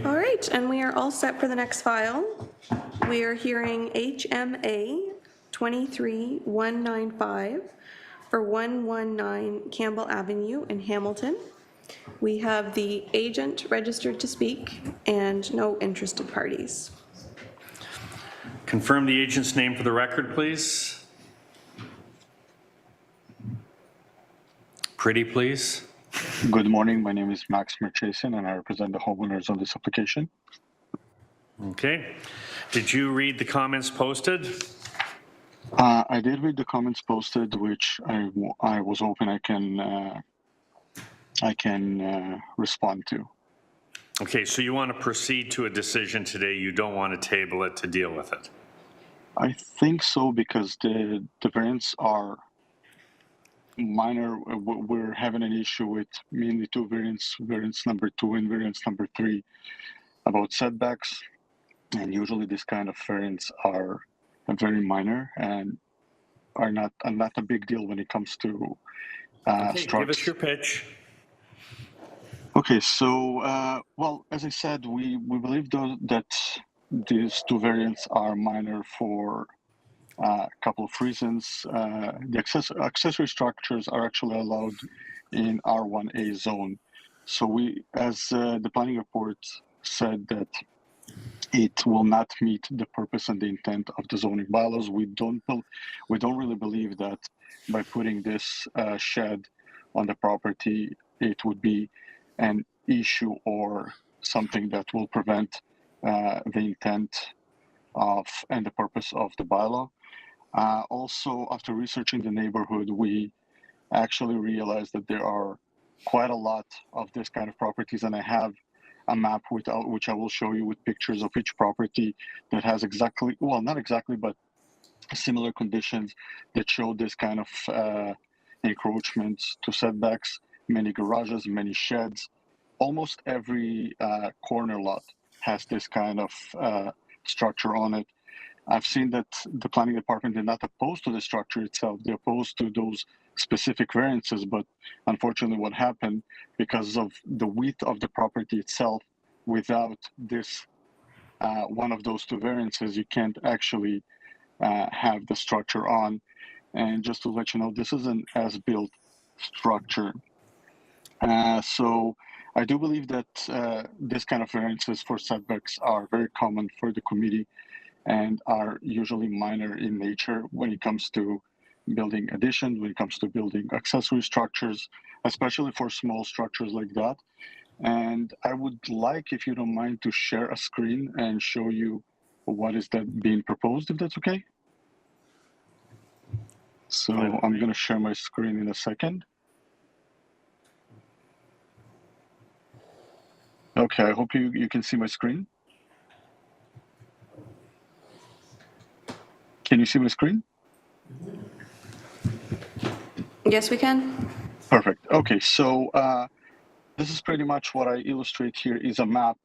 All right, and we are all set for the next file. We are hearing HMA 23195 for 119 Campbell Avenue in Hamilton. We have the agent registered to speak and no interested parties. Confirm the agent's name for the record, please. Pretty, please. Good morning. My name is Max Merchason, and I represent the homeowners on this application. Okay. Did you read the comments posted? I did read the comments posted, which I was hoping I can respond to. Okay, so you want to proceed to a decision today. You don't want to table it to deal with it. I think so because the variants are minor. We're having an issue with mainly two variants, variance number 2 and variance number 3, about setbacks. And usually this kind of variants are very minor and are not a big deal when it comes to Okay, give us your pitch. Okay, so, well, as I said, we believe though that these two variants are minor for a couple of reasons. The accessory structures are actually allowed in R1A zone. So we, as the planning report said, that it will not meet the purpose and the intent of the zoning bylaws. We don't really believe that by putting this shed on the property, it would be an issue or something that will prevent the intent of and the purpose of the bylaw. Also, after researching the neighborhood, we actually realized that there are quite a lot of this kind of properties, and I have a map which I will show you with pictures of each property that has exactly, well, not exactly, but similar conditions that show this kind of encroachments to setbacks, many garages, many sheds. Almost every corner lot has this kind of structure on it. I've seen that the planning department did not oppose to the structure itself. They opposed to those specific variances, but unfortunately what happened, because of the width of the property itself, without this one of those two variances, you can't actually have the structure on. And just to let you know, this is an as-built structure. So I do believe that this kind of variances for setbacks are very common for the committee and are usually minor in nature when it comes to building additions, when it comes to building accessory structures, especially for small structures like that. And I would like, if you don't mind, to share a screen and show you what is that being proposed, if that's okay. So I'm going to share my screen in a second. Okay, I hope you can see my screen. Can you see my screen? Yes, we can. Perfect. Okay, so this is pretty much what I illustrate here is a map.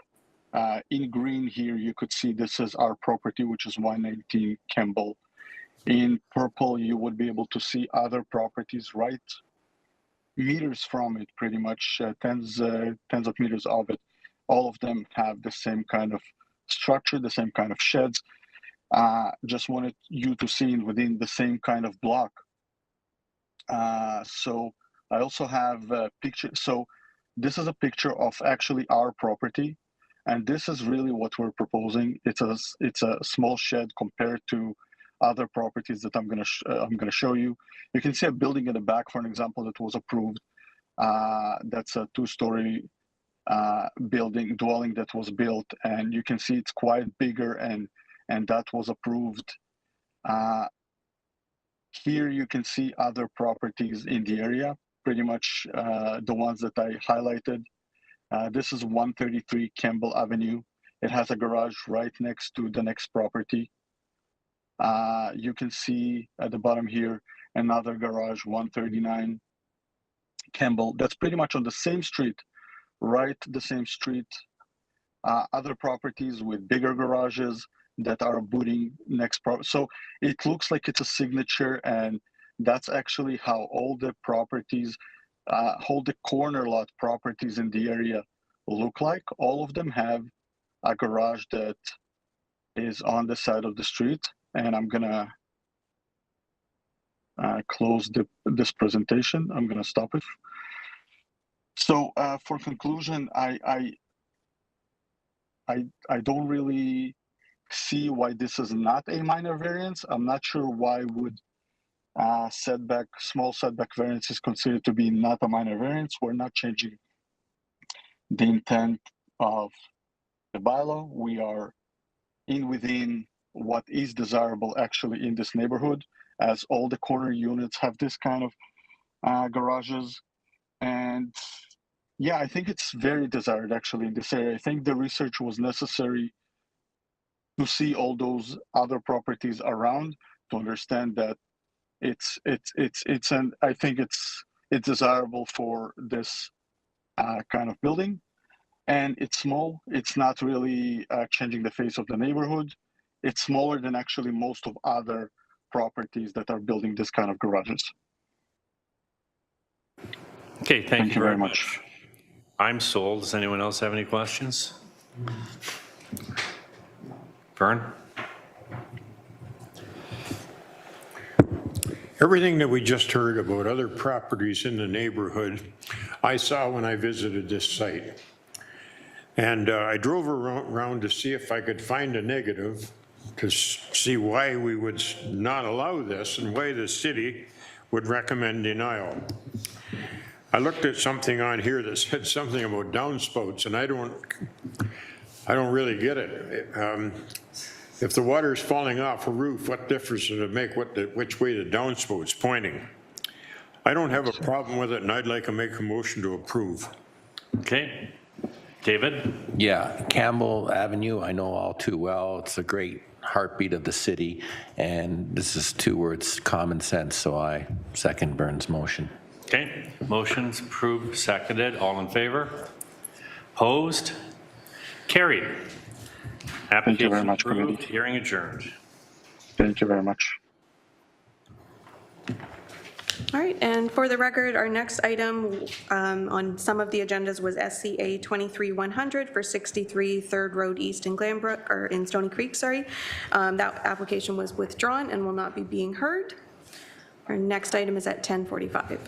In green here, you could see this is our property, which is 119 Campbell. In purple, you would be able to see other properties right meters from it, pretty much tens of meters of it. All of them have the same kind of structure, the same kind of sheds. Just wanted you to see it within the same kind of block. So I also have a picture. So this is a picture of actually our property, and this is really what we're proposing. It's a small shed compared to other properties that I'm gonna show you. You can see a building in the back, for an example, that was approved. That's a two-story dwelling that was built, and you can see it's quite bigger, and that was approved. Here you can see other properties in the area, pretty much the ones that I highlighted. This is 133 Campbell Avenue. It has a garage right next to the next property. You can see at the bottom here, another garage, 139 Campbell. That's pretty much on the same street, right? The same street. Other properties with bigger garages that are abutting next so it looks like it's a signature, and that's actually how all the properties, all the corner lot properties in the area look like. All of them have a garage that is on the side of the street, and I'm gonna close this presentation. I'm gonna stop it. So for conclusion, I don't really see why this is not a minor variance. I'm not sure why would small setback variance is considered to be not a minor variance. We're not changing the intent of the bylaw. We are within what is desirable actually in this neighborhood, as all the corner units have this kind of garages. And yeah, I think it's very desired actually in this area. I think the research was necessary to see all those other properties around to understand that I think it's desirable for this kind of building, and it's small. It's not really changing the face of the neighborhood. It's smaller than actually most of other properties that are building this kind of garages. Okay, thank you very much. I'm sold. Does anyone else have any questions? Vern? Everything that we just heard about other properties in the neighborhood, I saw when I visited this site. And I drove around to see if I could find a negative to see why we would not allow this and why the city would recommend denial. I looked at something on here that said something about downspouts, and I don't really get it. If the water is falling off a roof, what difference does it make which way the downspouts pointing? I don't have a problem with it, and I'd like to make a motion to approve. Okay. David? Yeah, Campbell Avenue, I know all too well. It's a great heartbeat of the city, and this is 2 words, common sense, so I second Byrne's motion. Okay. Motion's approved, seconded. All in favor? Opposed? Carried. Thank you very Application much, approved, committee. hearing adjourned. Thank you very much. All right, and for the record, our next item on some of the agendas was SCA 23-100 for 63 Third Road East in Glanbrook, or in Stony Creek, sorry. That application was withdrawn and will not be being heard. Our next item is at 10:45.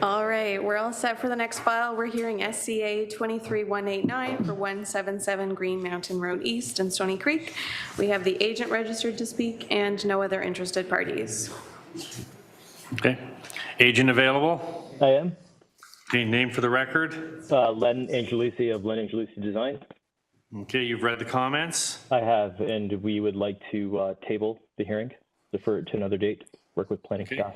All right, we're all set for the next file. We're hearing SCA 23189 for 177 Green Mountain Road East in Stony Creek. We have the agent registered to speak and no other interested parties. Okay. Agent available? I am. Okay, name for the record? Len Angelucci of Len Angelucci Design. Okay, you've read the comments? I have, and we would like to table the hearing, defer it to another date, work with planning staff.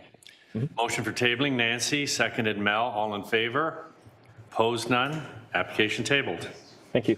Motion for tabling, Nancy, seconded Mel. All in favor? Opposed, none. Application tabled. Thank you.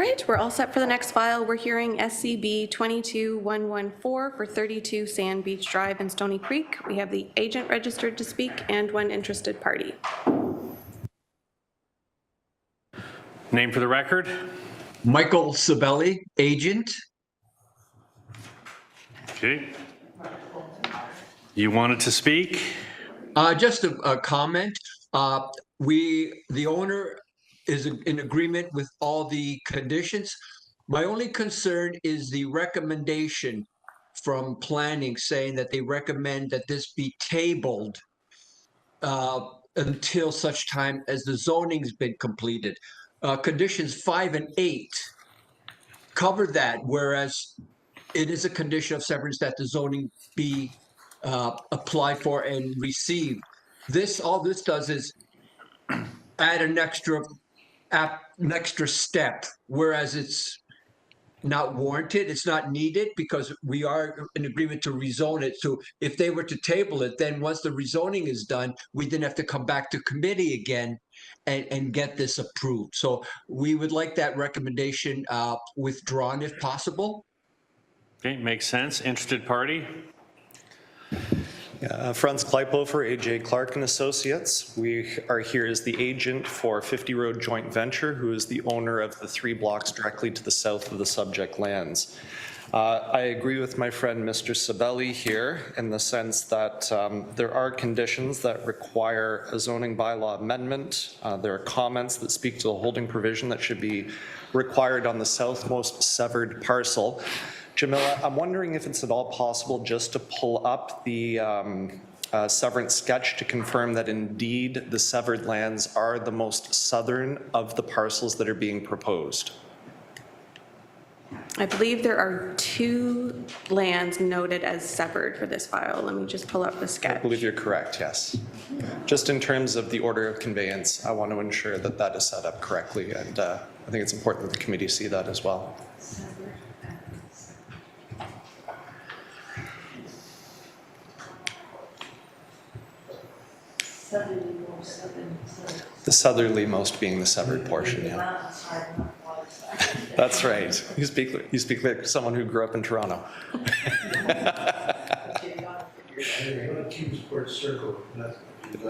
All right, we're all set for the next file. We're hearing SCB 22114 for 32 Sand Beach Drive in Stony Creek. We have the agent registered to speak and one interested party. Name for the record? Michael Sabelli, agent. Okay. You wanted to speak? Just a comment. The owner is in agreement with all the conditions. My only concern is the recommendation from planning saying that they recommend that this be tabled until such time as the zoning's been completed. Conditions 5 and 8 cover that, whereas it is a condition of severance that the zoning be applied for and received. All this does is add an extra step, whereas it's not warranted, it's not needed, because we are in agreement to rezone it. So if they were to table it, then once the rezoning is done, we then have to come back to committee again and get this approved. So we would like that recommendation withdrawn if possible. Okay, makes sense. Interested party? Franz Kleiphofer, AJ Clark and Associates. We are here as the agent for 50 Road Joint Venture, who is the owner of the 3 blocks directly to the south of the subject lands. I agree with my friend Mr. Sabelli here in the sense that there are conditions that require a zoning bylaw amendment. There are comments that speak to the holding provision that should be required on the southmost severed parcel. Jamila, I'm wondering if it's at all possible just to pull up the severance sketch to confirm that indeed the severed lands are the most southern of the parcels that are being proposed. I believe there are 2 lands noted as severed for this file. Let me just pull up the sketch. I believe you're correct, yes. Just in terms of the order of conveyance, I want to ensure that that is set up correctly, and I think it's important that the committee see that as well. The southerly most being the severed portion, yeah. That's right. You speak like someone who grew up in Toronto. Kingsport Circle.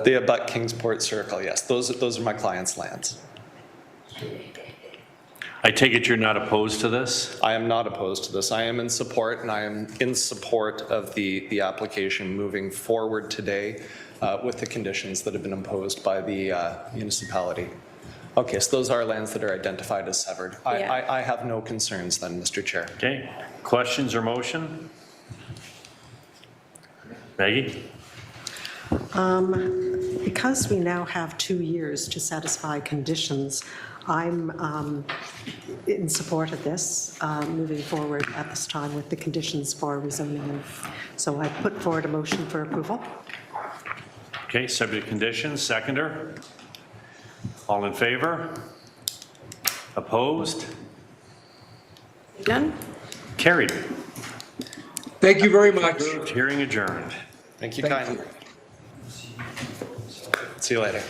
They abut Kingsport Circle, yes. Those are my clients' lands. I take it you're not opposed to this? I am not opposed to this. I am in support, and I am in support of the application moving forward today with the conditions that have been imposed by the municipality. Okay, so those are lands that are identified as severed. Yeah. I have no concerns then, Mr. Chair. Okay, questions or motion? Maggie? Because we now have 2 years to satisfy conditions, I'm in support of this, moving forward at this time with the conditions for rezoning. So I put forward a motion for approval. Okay, subject conditions, seconder. All in favor? Opposed? Done? Carried. Thank you very much. Approved. Hearing adjourned. Thank you kindly. See you later.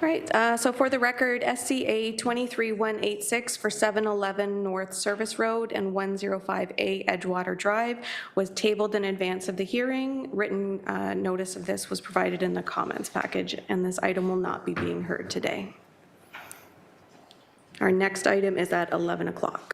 All right, so for the record, SCA 23186 for 711 North Service Road and 105A Edgewater Drive was tabled in advance of the hearing. Written notice of this was provided in the comments package, and this item will not be being heard today. Our next item is at 11 o'clock.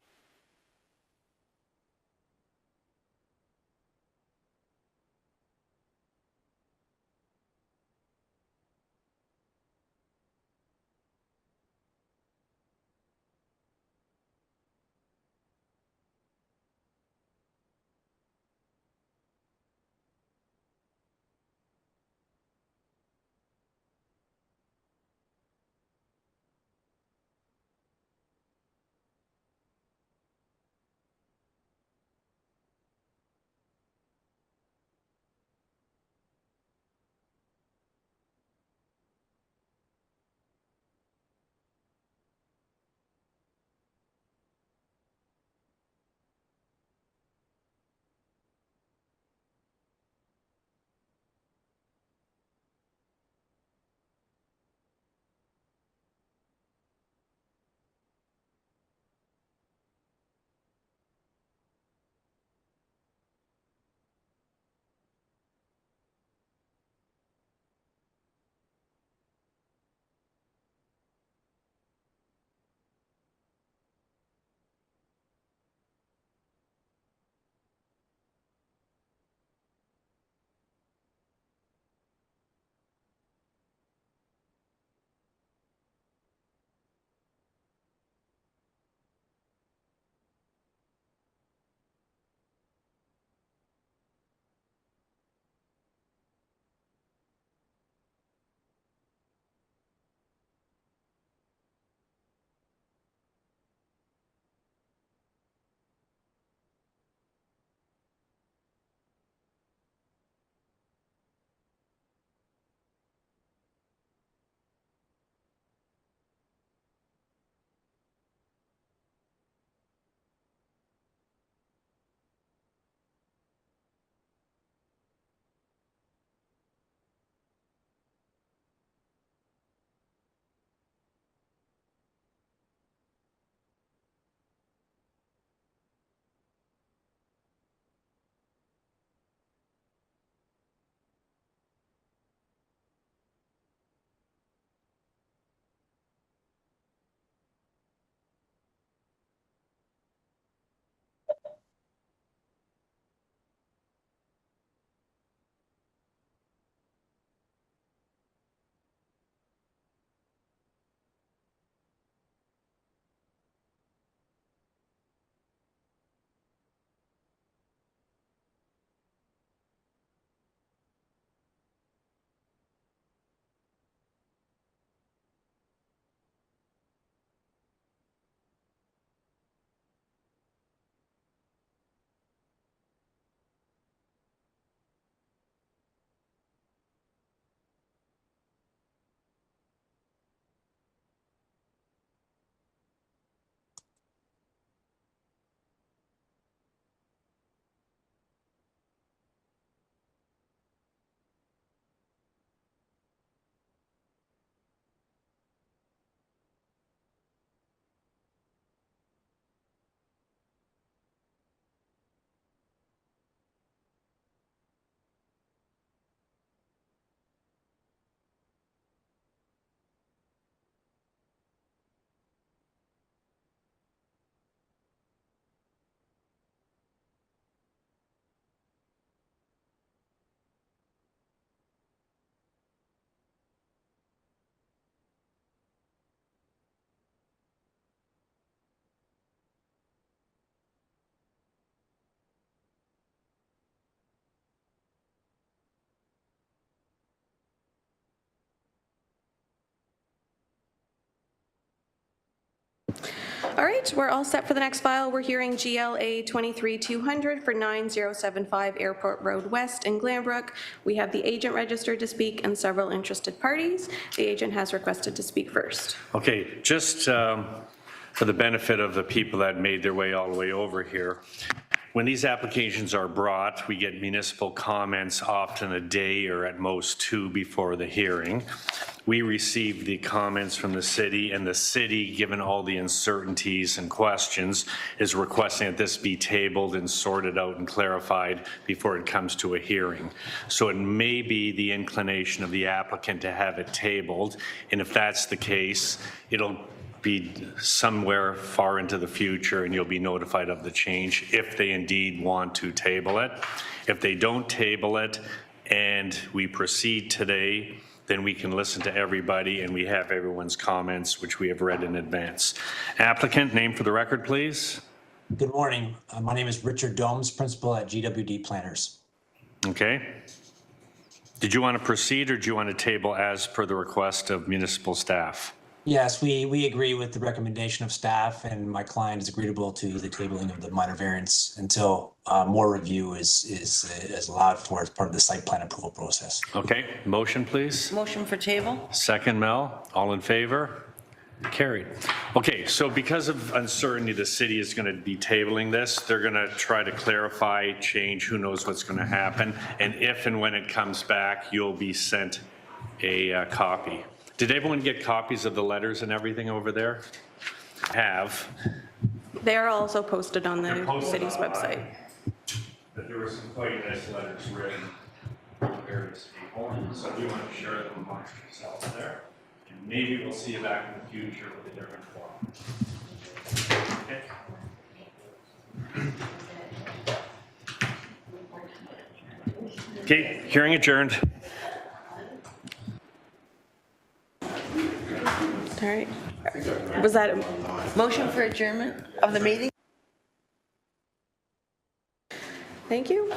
All right, we're all set for the next file. We're hearing GLA 23200 for 9075 Airport Road West in Glanbrook. We have the agent registered to speak and several interested parties. The agent has requested to speak first. Okay, just for the benefit of the people that made their way all the way over here, when these applications are brought, we get municipal comments often a day or at most two before the hearing. we received the comments from the city, and the city, given all the uncertainties and questions, is requesting that this be tabled and sorted out and clarified before it comes to a hearing. So it may be the inclination of the applicant to have it tabled, and if that's the case, it'll be somewhere far into the future, and you'll be notified of the change if they indeed want to table it. If they don't table it and we proceed today, then we can listen to everybody and we have everyone's comments, which we have read in advance. Applicant, name for the record, please. Good morning. My name is Richard Domes, principal at GWD Planners. Okay. Did you want to proceed or do you want to table as per the request of municipal staff? Yes, we agree with the recommendation of staff, and my client is agreeable to the tabling of the minor variance until more review is allowed for as part of the site plan approval process. Okay, motion please. Motion for table? Second, Mel. All in favor? Carried. Okay, so because of uncertainty, the city is going to be tabling this. They're going to try to clarify, change, who knows what's going to happen. And if and when it comes back, you'll be sent a copy. Did everyone get copies of the letters and everything over there? Have. They are also posted on the city's website. But there were some quite nice letters written from various people, so we want to share them amongst ourselves there. And maybe we'll see you back in the future with a different form. Okay. Okay, hearing adjourned. All right. Was that a motion for adjournment of the meeting? Thank you.